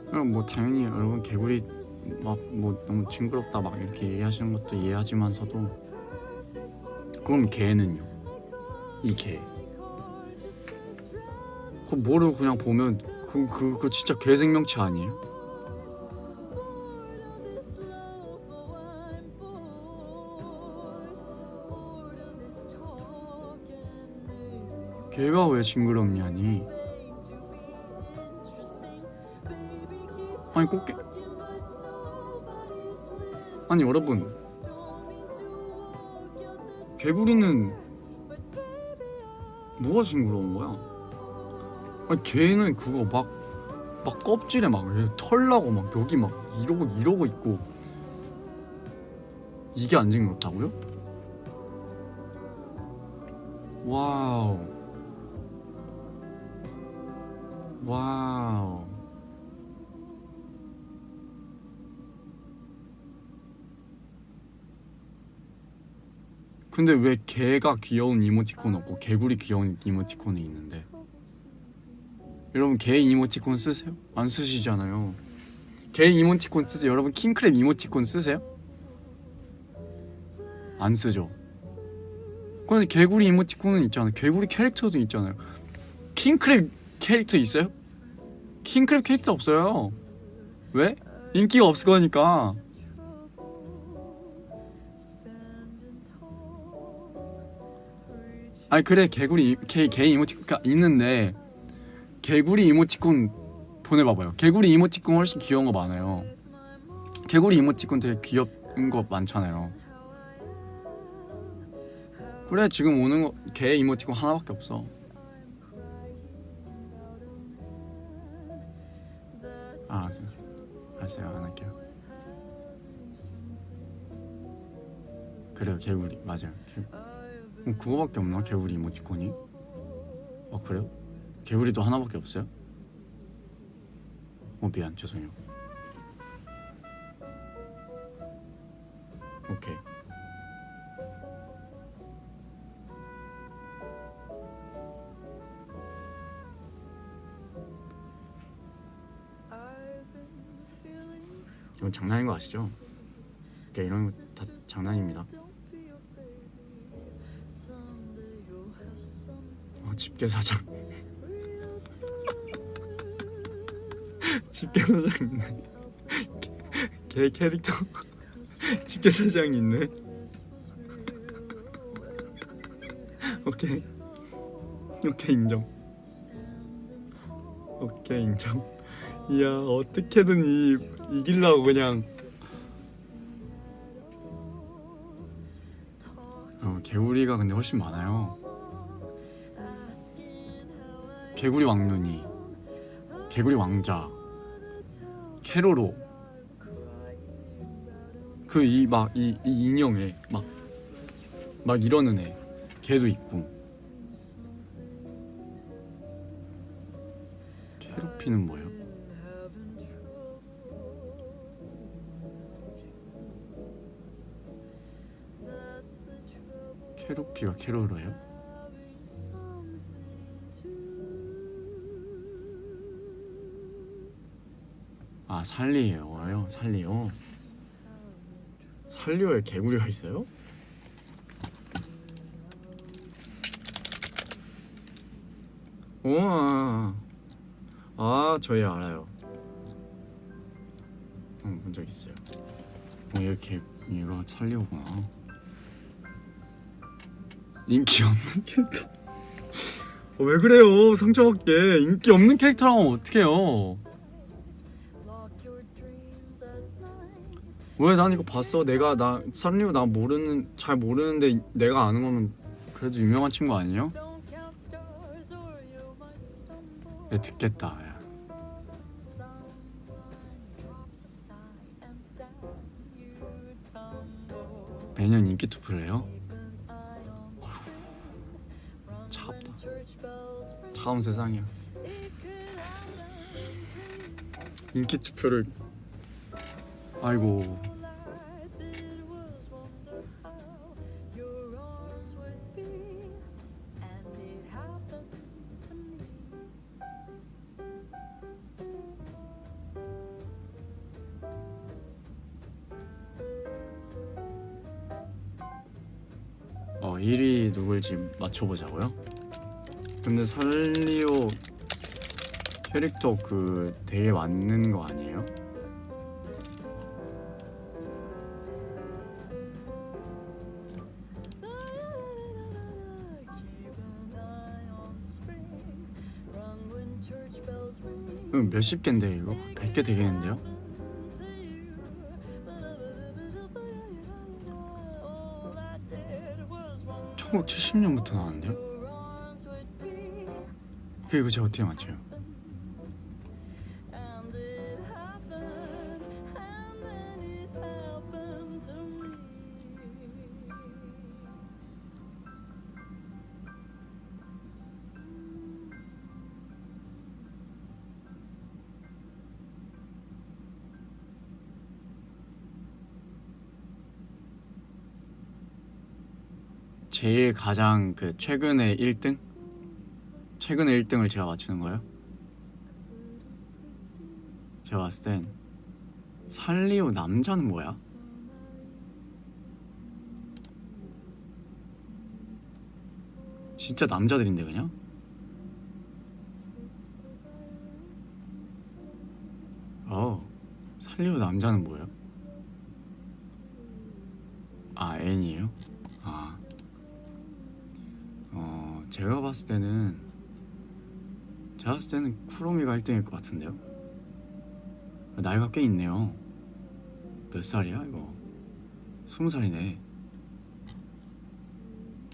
그럼 당연히 여러분 개구리 막 너무 징그럽다 막 이렇게 얘기하시는 것도 이해하지만서도 그럼 개는요? 이 개 그 뭐를 그냥 보면 그거 진짜 개생명체 아니에요? 걔가 왜 징그럽냐니? 아니 꽃게 아니 여러분 개구리는 뭐가 징그러운 거야? 아니 걔는 그거 막 껍질에 막 털 나고 막 여기 막 이러고 있고 이게 안 징그럽다고요? 와우. 와우. 근데 왜 개가 귀여운 이모티콘 없고 개구리 귀여운 이모티콘이 있는데? 여러분 개 이모티콘 쓰세요? 안 쓰시잖아요. 개 이모티콘 쓰세요? 여러분 킹크랩 이모티콘 쓰세요? 안 쓰죠. 근데 개구리 이모티콘은 있잖아요. 개구리 캐릭터도 있잖아요. 킹크랩 캐릭터 있어요? 킹크랩 캐릭터 없어요. 왜? 인기가 없을 거니까. 아니 그래 개구리 개 이모티콘 있는데 개구리 이모티콘 보내봐봐요. 개구리 이모티콘 훨씬 귀여운 거 많아요. 개구리 이모티콘 되게 귀여운 거 많잖아요. 그래 지금 오는 거 개 이모티콘 하나밖에 없어. 아 알았어요. 안 할게요. 그래요 개구리 맞아요. 그거밖에 없나 개구리 이모티콘이? 그래요? 개구리도 하나밖에 없어요? 미안 죄송해요. 오케이. 이건 장난인 거 아시죠? 그러니까 이런 거 다 장난입니다. 집게사장. 집게사장 있네. 개 캐릭터 집게사장 있네. 오케이 인정. 오케이 인정. 이야 어떻게든 이기려고 그냥. 개구리가 근데 훨씬 많아요. 개구리 왕눈이, 개구리 왕자, 캐로로, 그 이 인형에 막 이러는 애, 걔도 있고. 캐로피는 뭐예요? 캐로피가 캐로로예요? 아 살리오요? 살리오? 살리오에 개구리가 있어요? 우와 저희 알아요. 본 적 있어요. 얘가 살리오구나. 인기 없는 캐릭터. 왜 그래요? 상처받게. 인기 없는 캐릭터랑 하면 어떡해요? 왜 난 이거 봤어? 나 산리오 잘 모르는데 내가 아는 거면 그래도 유명한 친구 아니에요? 야 듣겠다. 야. 매년 인기 투표를 해요? 차갑다. 차가운 세상이야. 인기 투표를. 아이고. 어 1위 누굴지 맞춰보자고요? 근데 살리오 캐릭터 그 되게 맞는 거 아니에요? 몇십 개인데 이거? 100개 되겠는데요? (1970년부터) 나왔는데요? 이거 제가 어떻게 맞춰요? 제일 가장 그 최근에 1등? 최근에 1등을 제가 맞추는 거예요? 제가 봤을 땐 살리오 남자는 뭐야? 진짜 남자들인데 그냥? 살리오 남자는 뭐예요? 아 N이에요? 아 제가 봤을 때는 쿠로미가 1등일 것 같은데요? 나이가 꽤 있네요. 몇 살이야 이거? 20살이네.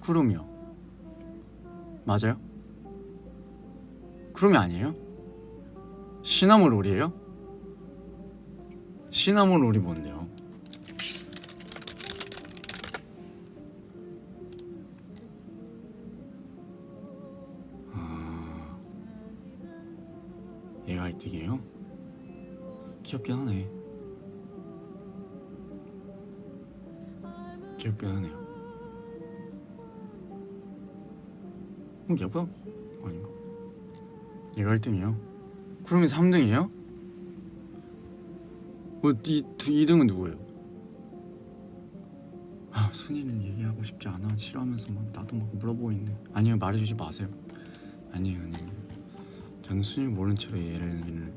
쿠로미요. 맞아요? 쿠로미 아니에요? 시나몬 롤이에요? 시나몬 롤이 뭔데요? 얘가 1등이에요? 귀엽긴 하네. 귀엽긴 하네요. 얘보다 아닌가? 얘가 1등이에요? 쿠로미 3등이에요? 이 2등은 누구예요? 순위는 얘기하고 싶지 않아. 싫어하면서 막 나도 막 물어보고 있네. 아니요, 말해주지 마세요. 아니에요. 저는 순위를 모르는 채로 얘를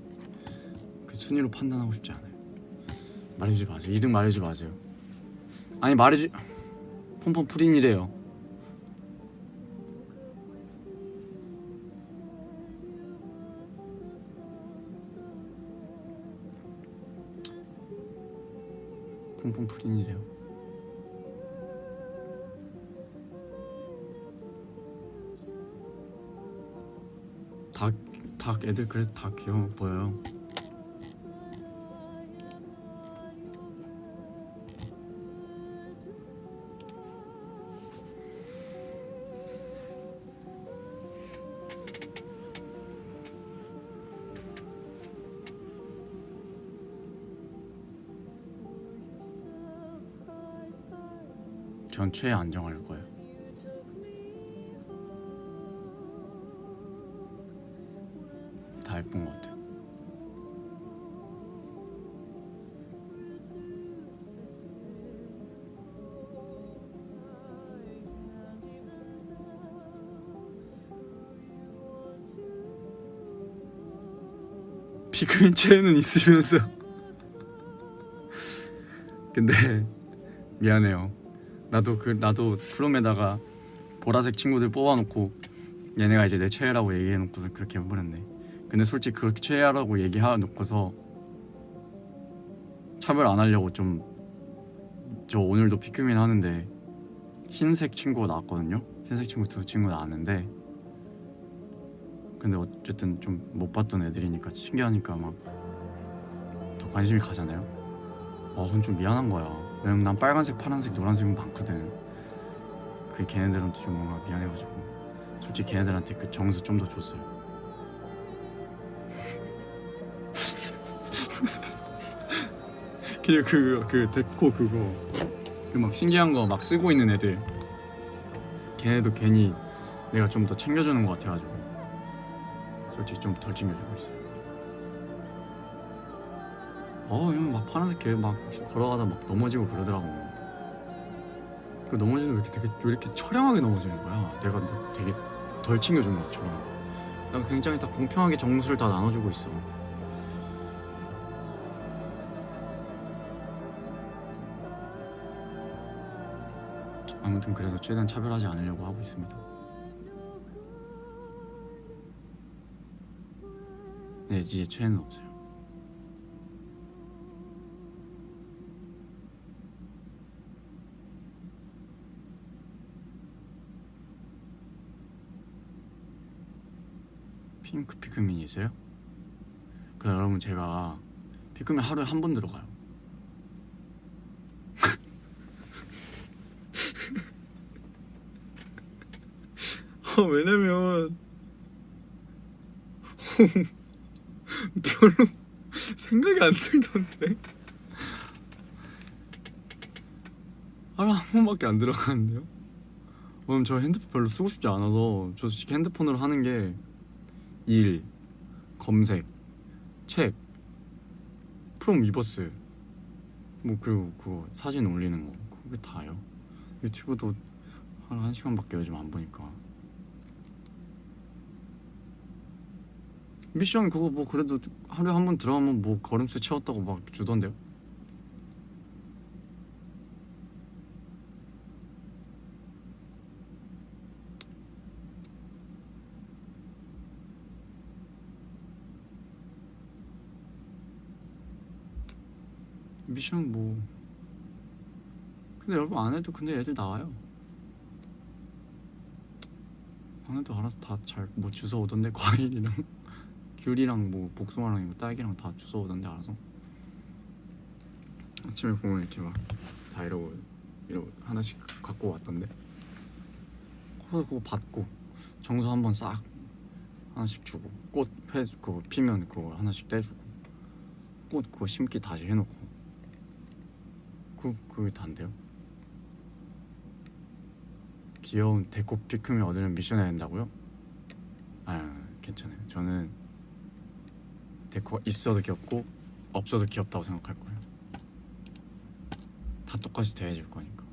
그 순위로 판단하고 싶지 않아요. 말해주지 마세요. 2등 말해주지 마세요. 아니 폼폼 프린이래요. 폼폼 프린이래요. 닭 애들 그래도 다 귀여워 보여요. 전 최애 안정할 거예요. 다 예쁜 것 같아요. 피크민 최애는 있으면서 근데 미안해요. 나도 프롬에다가 보라색 친구들 뽑아놓고 얘네가 이제 내 최애라고 얘기해놓고 그렇게 해버렸네. 근데 솔직히 그렇게 최애라고 얘기해놓고서 차별 안 하려고 저 오늘도 피크민 하는데 흰색 친구가 나왔거든요. 흰색 친구 2친구 나왔는데 근데 어쨌든 좀 못 봤던 애들이니까 신기하니까 막 더 관심이 가잖아요. 그건 좀 미안한 거야. 왜냐면 난 빨간색, 파란색, 노란색은 많거든. 그 걔네들은 좀 뭔가 미안해가지고 솔직히 걔네들한테 그 정수 좀 더 줬어요. 그냥 그 데코 그거 그 막 신기한 거 막 쓰고 있는 애들 걔네도 괜히 내가 좀 더 챙겨주는 것 같아가지고 솔직히 좀 덜 챙겨주고 있어요. 이거 막 파란색 걔 막 걸어가다 막 넘어지고 그러더라고. 그 넘어지는 왜 이렇게 처량하게 넘어지는 거야. 내가 뭐 되게 덜 챙겨준 것처럼. 나 굉장히 다 공평하게 정수를 다 나눠주고 있어. 아무튼 그래서 최대한 차별하지 않으려고 하고 있습니다. 네, 이제 최애는 없어요. 핑크 피크민이 있어요? 그 여러분 제가 피크민 하루에 한 번 들어가요. 왜냐면 별로 생각이 안 들던데. 하루에 한 번밖에 안 들어가는데요? 오늘 저 핸드폰 별로 쓰고 싶지 않아서 저 솔직히 핸드폰으로 하는 게 일, 검색, 책, 프롬 위버스 뭐 그리고 그거 사진 올리는 거 그게 다예요. 유튜브도 하루 1시간밖에 요즘 안 보니까. 미션 그거 뭐 그래도 하루에 한 번 들어가면 뭐 걸음수 채웠다고 막 주던데요. 미션 뭐 근데 여러분 안 해도 근데 애들 나와요. 안 해도 알아서 다 잘 뭐 주워 오던데. 과일이랑 귤이랑 뭐 복숭아랑 이거 딸기랑 다 주워 오던데 알아서. 아침에 보면 이렇게 막 다 이러고 하나씩 갖고 왔던데. 그거 받고 정수 한번 싹 하나씩 주고 꽃 그거 피면 그거 하나씩 떼주고 꽃 그거 심기 다시 해놓고 그게 다인데요. 귀여운 데코 피크미 얻으면 미션 해야 된다고요? 아 괜찮아요. 저는 데코가 있어도 귀엽고 없어도 귀엽다고 생각할 거예요. 다 똑같이 대해줄 거니까.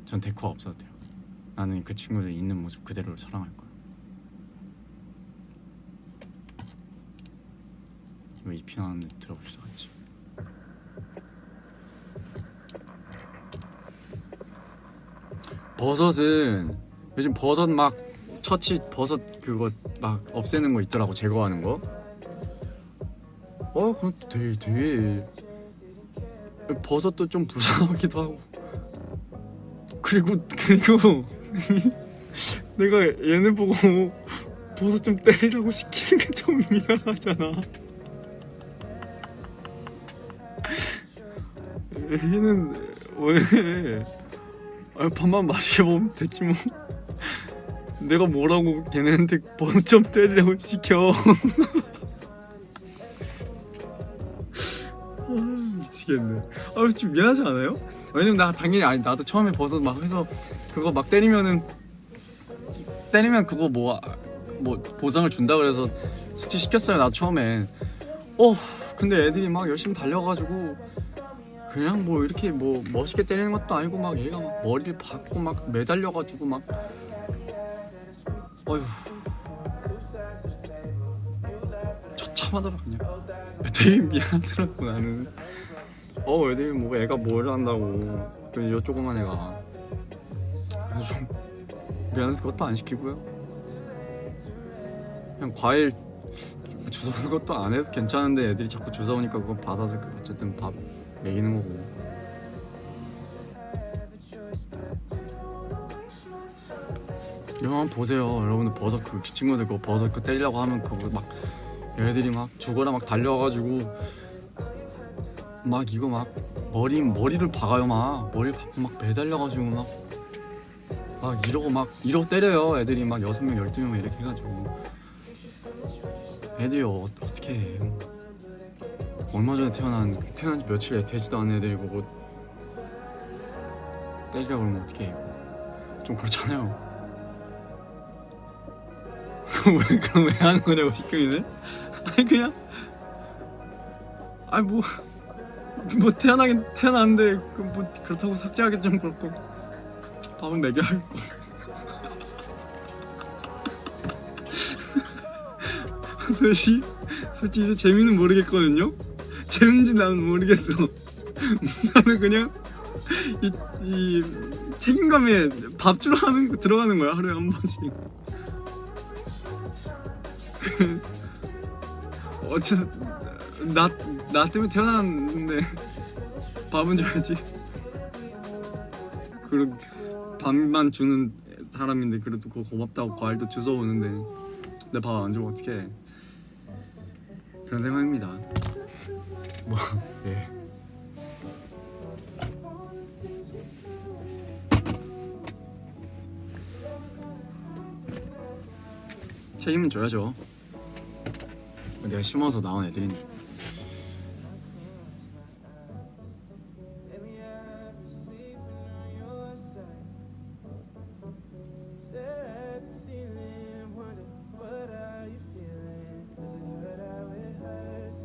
전 데코가 없어도 돼요. 나는 그 친구들 있는 모습 그대로를 사랑할 거야. 이거 EP 나왔는데 들어봅시다 같이. 버섯은 요즘 버섯 막 처치 버섯 그거 막 없애는 거 있더라고. 제거하는 거. 그건 되게 버섯도 좀 불쌍하기도 하고. 그리고 내가 얘네 보고 버섯 좀 때리라고 시키는 게 좀 미안하잖아. 얘는 왜 밥만 맛있게 먹으면 됐지 뭐. 내가 뭐라고 걔네한테 버섯 좀 때리라고 시켜. 미치겠네. 좀 미안하지 않아요? 왜냐면 나 당연히 나도 처음에 버섯 막 해서 그거 막 때리면 그거 뭐 보상을 준다 그래서 솔직히 시켰어요. 나 처음에. 근데 애들이 막 열심히 달려가지고 그냥 뭐 이렇게 뭐 멋있게 때리는 것도 아니고 막 얘가 막 머리를 박고 막 매달려가지고 막 어휴 처참하더라 그냥. 되게 미안하더라고 나는. 애들이 뭐 애가 뭘 한다고 요 조그만 애가. 그래서 좀 미안해서 그것도 안 시키고요. 그냥 과일 주워오는 것도 안 해도 괜찮은데 애들이 자꾸 주워오니까 그거 받아서 어쨌든 밥 먹이는 거고. 이거 한번 보세요 여러분들. 버섯 그 친구들 그거 버섯 그 때리려고 하면 그거 막 애들이 막 죽어라 막 달려와가지고 막 이거 막 머리를 박아요. 막 머리 박고 막 매달려가지고 막 이러고 때려요. 애들이 막 6명 12명 이렇게 해가지고. 애들이 어떻게 해. 얼마 전에 태어난 지 며칠 되지도 않은 애들이 그거 때리라고 그러면 어떻게 해. 좀 그렇잖아요. 그럼 왜 하는 거냐고 시키면. 그냥 뭐 태어났는데 뭐 그렇다고 삭제하기 좀 그렇고 밥은 먹여야 할 거. 솔직히 이제 재미는 모르겠거든요. 재밌는지 나는 모르겠어. 나는 그냥 이 책임감에 밥주로 들어가는 거야. 하루에 한 번씩. 어쨌든 나 때문에 태어났는데 밥은 줘야지. 그리고 밥만 주는 사람인데 그래도 그거 고맙다고 과일도 주워 오는데 내 밥 안 주면 어떡해. 그런 생각입니다. 뭐 예. 책임은 져야죠. 내가 심어서 나온 애들인데.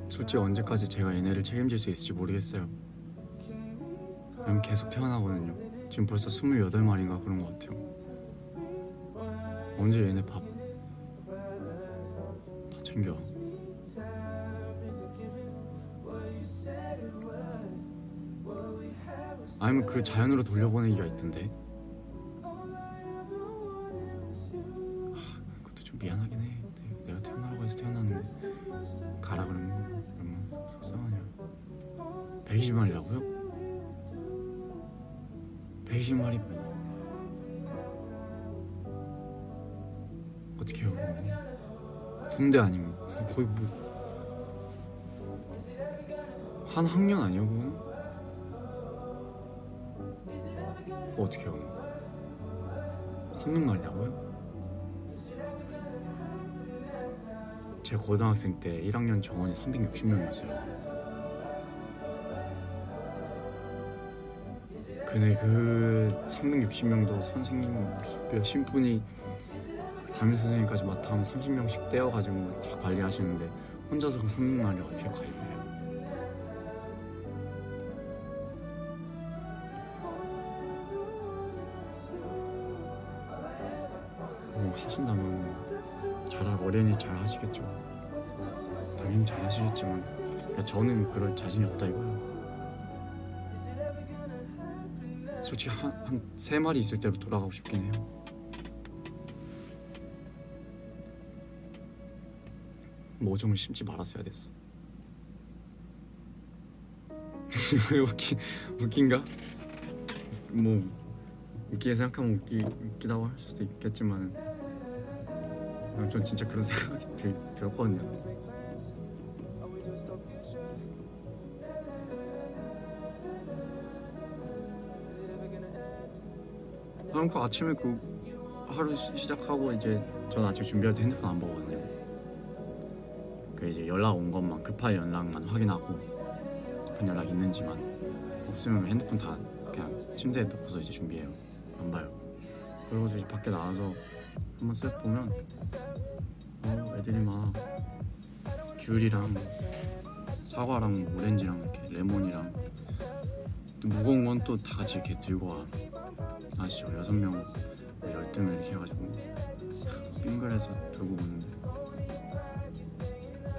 솔직히 언제까지 제가 얘네를 책임질 수 있을지 모르겠어요. 왜냐면 계속 태어나거든요. 지금 벌써 28마리인가 그런 것 같아요. 언제 얘네 밥 다 챙겨. 아니면 그 자연으로 돌려보내기가 있던데. 그것도 좀 미안하긴 해. 내가 태어나라고 해서 태어났는데 가라 그러면 속상하냐. 120마리라고요? 120마리 어떻게 해요? 군대 아니면 거의 뭐 한 학년 아니야 그건? 그거 어떻게 해요? 300마리라고요? 제 고등학생 때 1학년 정원이 360명이었어요. 근데 그 360명도 선생님 몇십 분이 담임 선생님까지 맡아가면 30명씩 떼어가지고 다 관리하시는데 혼자서 그 300마리를 어떻게 관리해요? 뭐 하신다면 어련히 잘 하시겠죠. 당연히 잘 하시겠지만 저는 그럴 자신이 없다 이거예요. 솔직히 한 3마리 있을 때로 돌아가고 싶긴 해요. 모종을 심지 말았어야 됐어. 왜 웃긴가? 뭐 웃기게 생각하면 웃기다고 할 수도 있겠지만 전 진짜 그런 생각이 들었거든요. 그러니까 아침에 그 하루 시작하고 이제 전 아침 준비할 때 핸드폰 안 보거든요. 그 이제 연락 온 것만 급한 연락만 확인하고 급한 연락 있는지만 없으면 핸드폰 다 그냥 침대에 놓고서 이제 준비해요. 안 봐요. 그리고 이제 밖에 나와서 한번 쓱 보면 애들이 막 귤이랑 사과랑 오렌지랑 이렇게 레몬이랑 또 무거운 건 또 다 같이 이렇게 들고 와. 아시죠? 6명, 12명 이렇게 해가지고 빙글해서 들고 오는데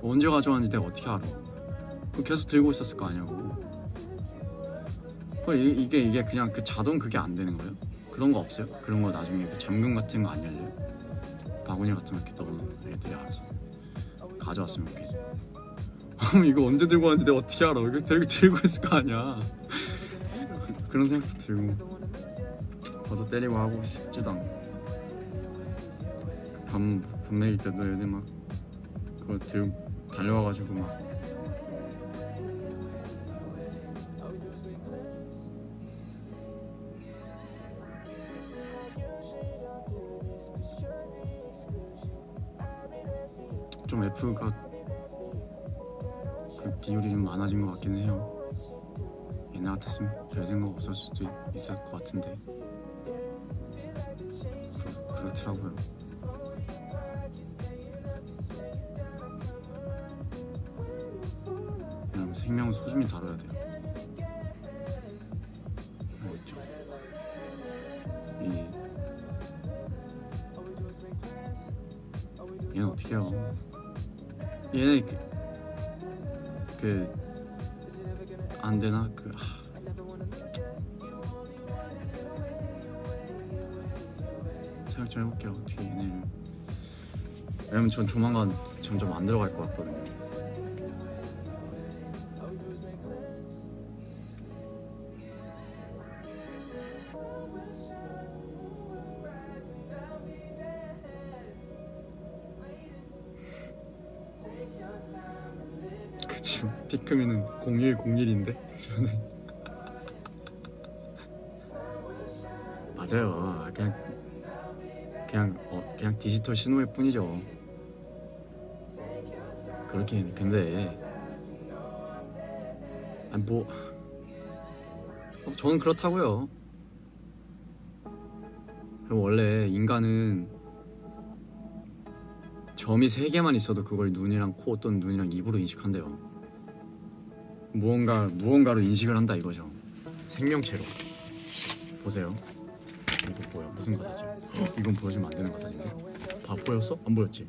언제 가져왔는지 내가 어떻게 알아? 계속 들고 있었을 거 아니냐고. 이게 그냥 그 자동 그게 안 되는 거예요? 그런 거 없어요? 그런 거 나중에 그 잠금 같은 거 안 열려요? 바구니 같은 거 이렇게 넣으면 애들이 알아서 가져왔으면 이렇게. 이거 언제 들고 왔는지 내가 어떻게 알아? 이거 들고 있을 거 아니야. 그런 생각도 들고 가서 때리고 하고 싶지도 않고. 밤 매일 때도 애들 막 그거 들고 달려와가지고 막 좀 F가 그 비율이 좀 많아진 것 같긴 해요. 옛날 같았으면 별 생각 없을 수도 있을 것 같은데 그렇더라고요. 그냥 생명은 소중히 다뤄야 돼요. 알겠죠? 얘는 어떻게 해요? 얘네 안 되나 생각 좀 해볼게요. 어떻게 얘네를, 왜냐면 전 조만간 점점 안 들어갈 것 같거든요. 그 지금 피크맨은 0101인데 맞아요. 그냥 디지털 신호일 뿐이죠. 그렇게 근데 저는 그렇다고요. 원래 인간은 점이 3개만 있어도 그걸 눈이랑 코 또는 눈이랑 입으로 인식한대요. 무언가로 인식을 한다 이거죠. 생명체로. 보세요. 이거 뭐야? 무슨 가사지? 이건 보여주면 안 되는 가사인데? 보였어? 안 보였지?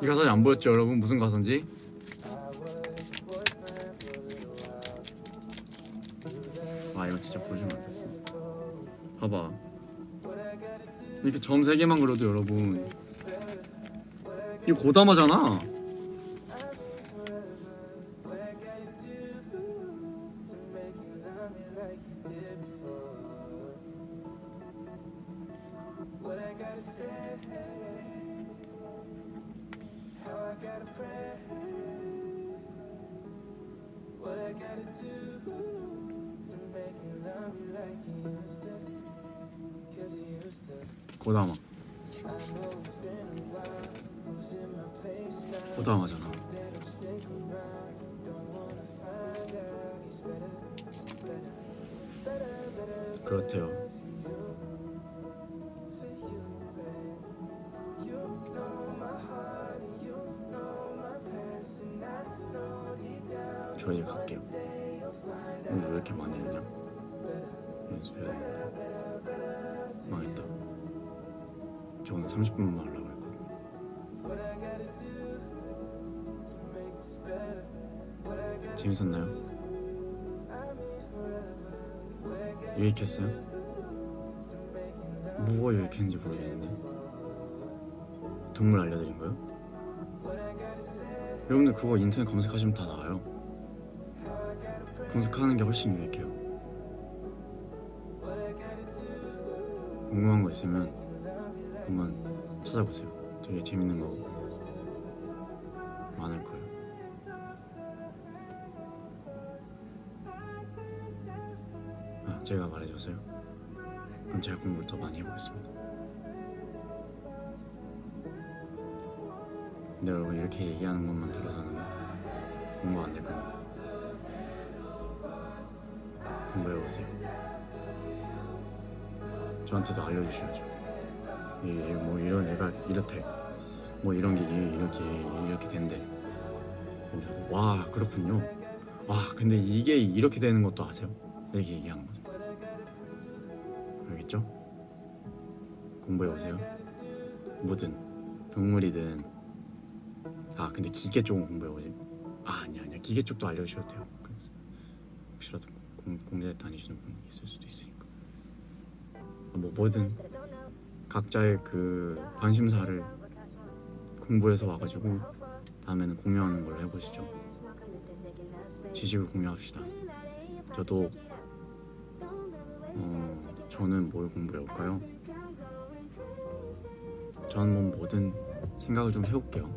이 가사지 안 보였죠 여러분? 무슨 가사인지? 와 이거 진짜 보여주면 안 됐어. 봐봐. 이렇게 점 3개만 그려도 여러분 이거 고담하잖아. 고담아. 고담하잖아. 그렇대요. 저 이제 갈게요. 오늘 왜 이렇게 많이 했냐? 연습해야 되겠다. 망했다. 저 오늘 30분만 하려고 했거든. 재밌었나요? 유익했어요? 뭐가 유익했는지 모르겠는데. 동물 알려드린 거요? 여러분들 그거 인터넷 검색하시면 다 나와요. 검색하는 게 훨씬 유익해요. 궁금한 거 있으면 한번 찾아보세요. 되게 재밌는 거 많을 거예요. 제가 말해줘서요? 그럼 제가 공부를 더 많이 해보겠습니다. 근데 여러분 이렇게 얘기하는 것만 들어서는 공부 안 될 겁니다. 공부해보세요. 저한테도 알려주셔야죠. 뭐 이런 애가 이렇대. 뭐 이런 게 이렇게 된대. 와 그렇군요. 와 근데 이게 이렇게 되는 것도 아세요? 이렇게 얘기하는 거죠. 알겠죠? 공부해보세요. 뭐든 동물이든. 근데 기계 쪽은 공부해보세요. 아니야 기계 쪽도 알려주셔도 돼요. 혹시라도 공대 다니시는 분이 있을 수도 있으니까. 뭐든 각자의 그 관심사를 공부해서 와가지고 다음에는 공유하는 걸로 해보시죠. 지식을 공유합시다. 저도 저는 뭘 공부해볼까요? 저는 뭐든 생각을 좀 해볼게요.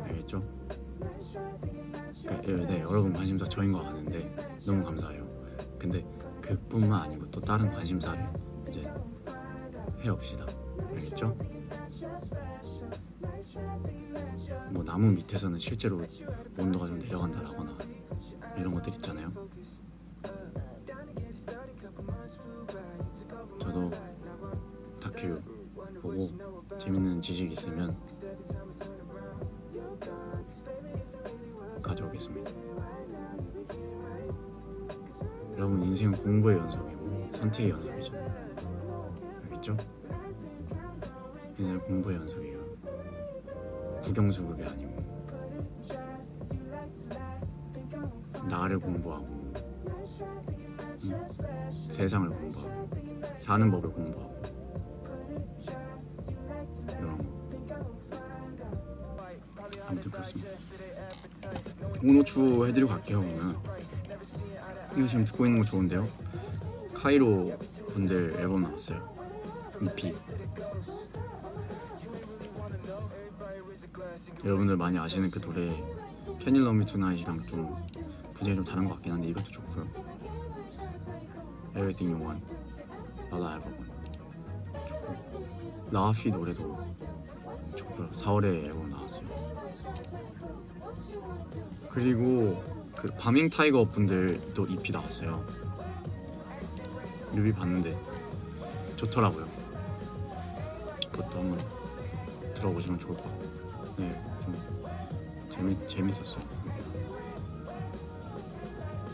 알겠죠? 네, 여러분 관심사 저인 거 아는데 너무 감사해요. 근데 그뿐만 아니고 또 다른 관심사를 이제 해봅시다. 알겠죠? 뭐 나무 밑에서는 실제로 온도가 좀 내려간다라거나 이런 것들 있잖아요. 저도 다큐 보고 재밌는 지식 있으면 가져오겠습니다. 여러분 인생은 공부의 연속이고 선택의 연속이죠. 알겠죠? 이제 공부의 연속이에요. 국영수 그게 아니고 나를 공부하고 세상을 공부하고 사는 법을 공부하고 이런 거. 아무튼 그렇습니다. 오노추 해드리고 갈게요. 그러면 이거 지금 듣고 있는 거 좋은데요. 카이로 분들 앨범 나왔어요. EP. 여러분들 많이 아시는 그 노래 Can You Love Me Tonight이랑 좀 분위기 좀 다른 것 같긴 한데 이것도 좋고요. Everything You Want, 나도 앨범 좋고 라피 노래도 좋고요. 4월에 앨범 나왔어요. 그리고 그 바밍 타이거 분들도 EP 나왔어요. 뮤비 봤는데 좋더라고요. 그것도 한번 들어보시면 좋을 것 같아요. 네, 좀 재밌었어요.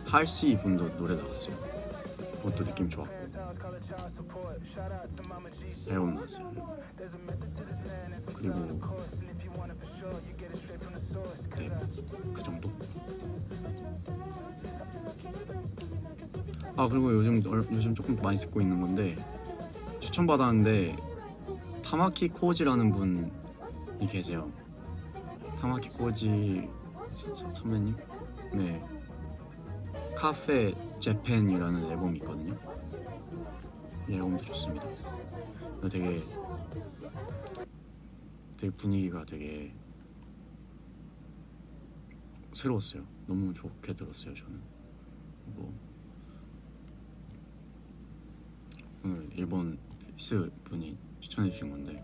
할시 분도 노래 나왔어요. 그것도 느낌 좋았고 앨범 나왔어요. 그리고 네, 그 정도. 아 그리고 요즘 조금 많이 듣고 있는 건데 추천 받았는데 타마키 코지라는 분이 계세요. 타마키 코지 선배님, 네, 카페 재팬이라는 앨범이 있거든요. 이 앨범도 좋습니다. 되게 분위기가 되게 새로웠어요. 너무 좋게 들었어요. 저는 뭐 오늘 일본 피스 분이 추천해 주신 건데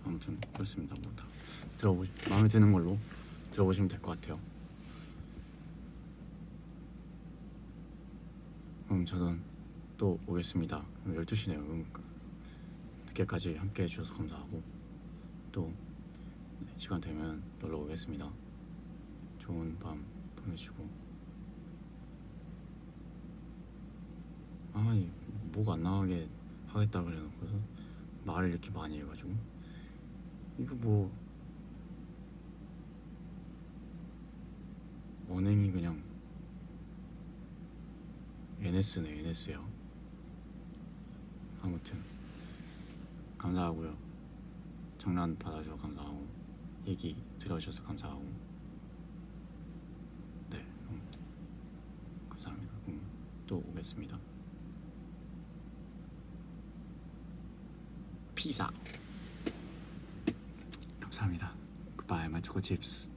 아무튼 그렇습니다. 뭐 다 마음에 드는 걸로 들어보시면 될 것 같아요. 그럼 저는 또 오겠습니다. 12시네요. 늦게까지 함께 해주셔서 감사하고 또 시간 되면 놀러 오겠습니다. 좋은 밤 보내시고. 목 안 나가게 하겠다 그래놓고서 말을 이렇게 많이 해가지고 이거 뭐 언행이 그냥 NS네 NS요. 아무튼 감사하고요. 장난 받아주셔서 감사하고 얘기 들어주셔서 감사하고 네 감사합니다. 또 오겠습니다. 피자 감사합니다. Goodbye my choco chips.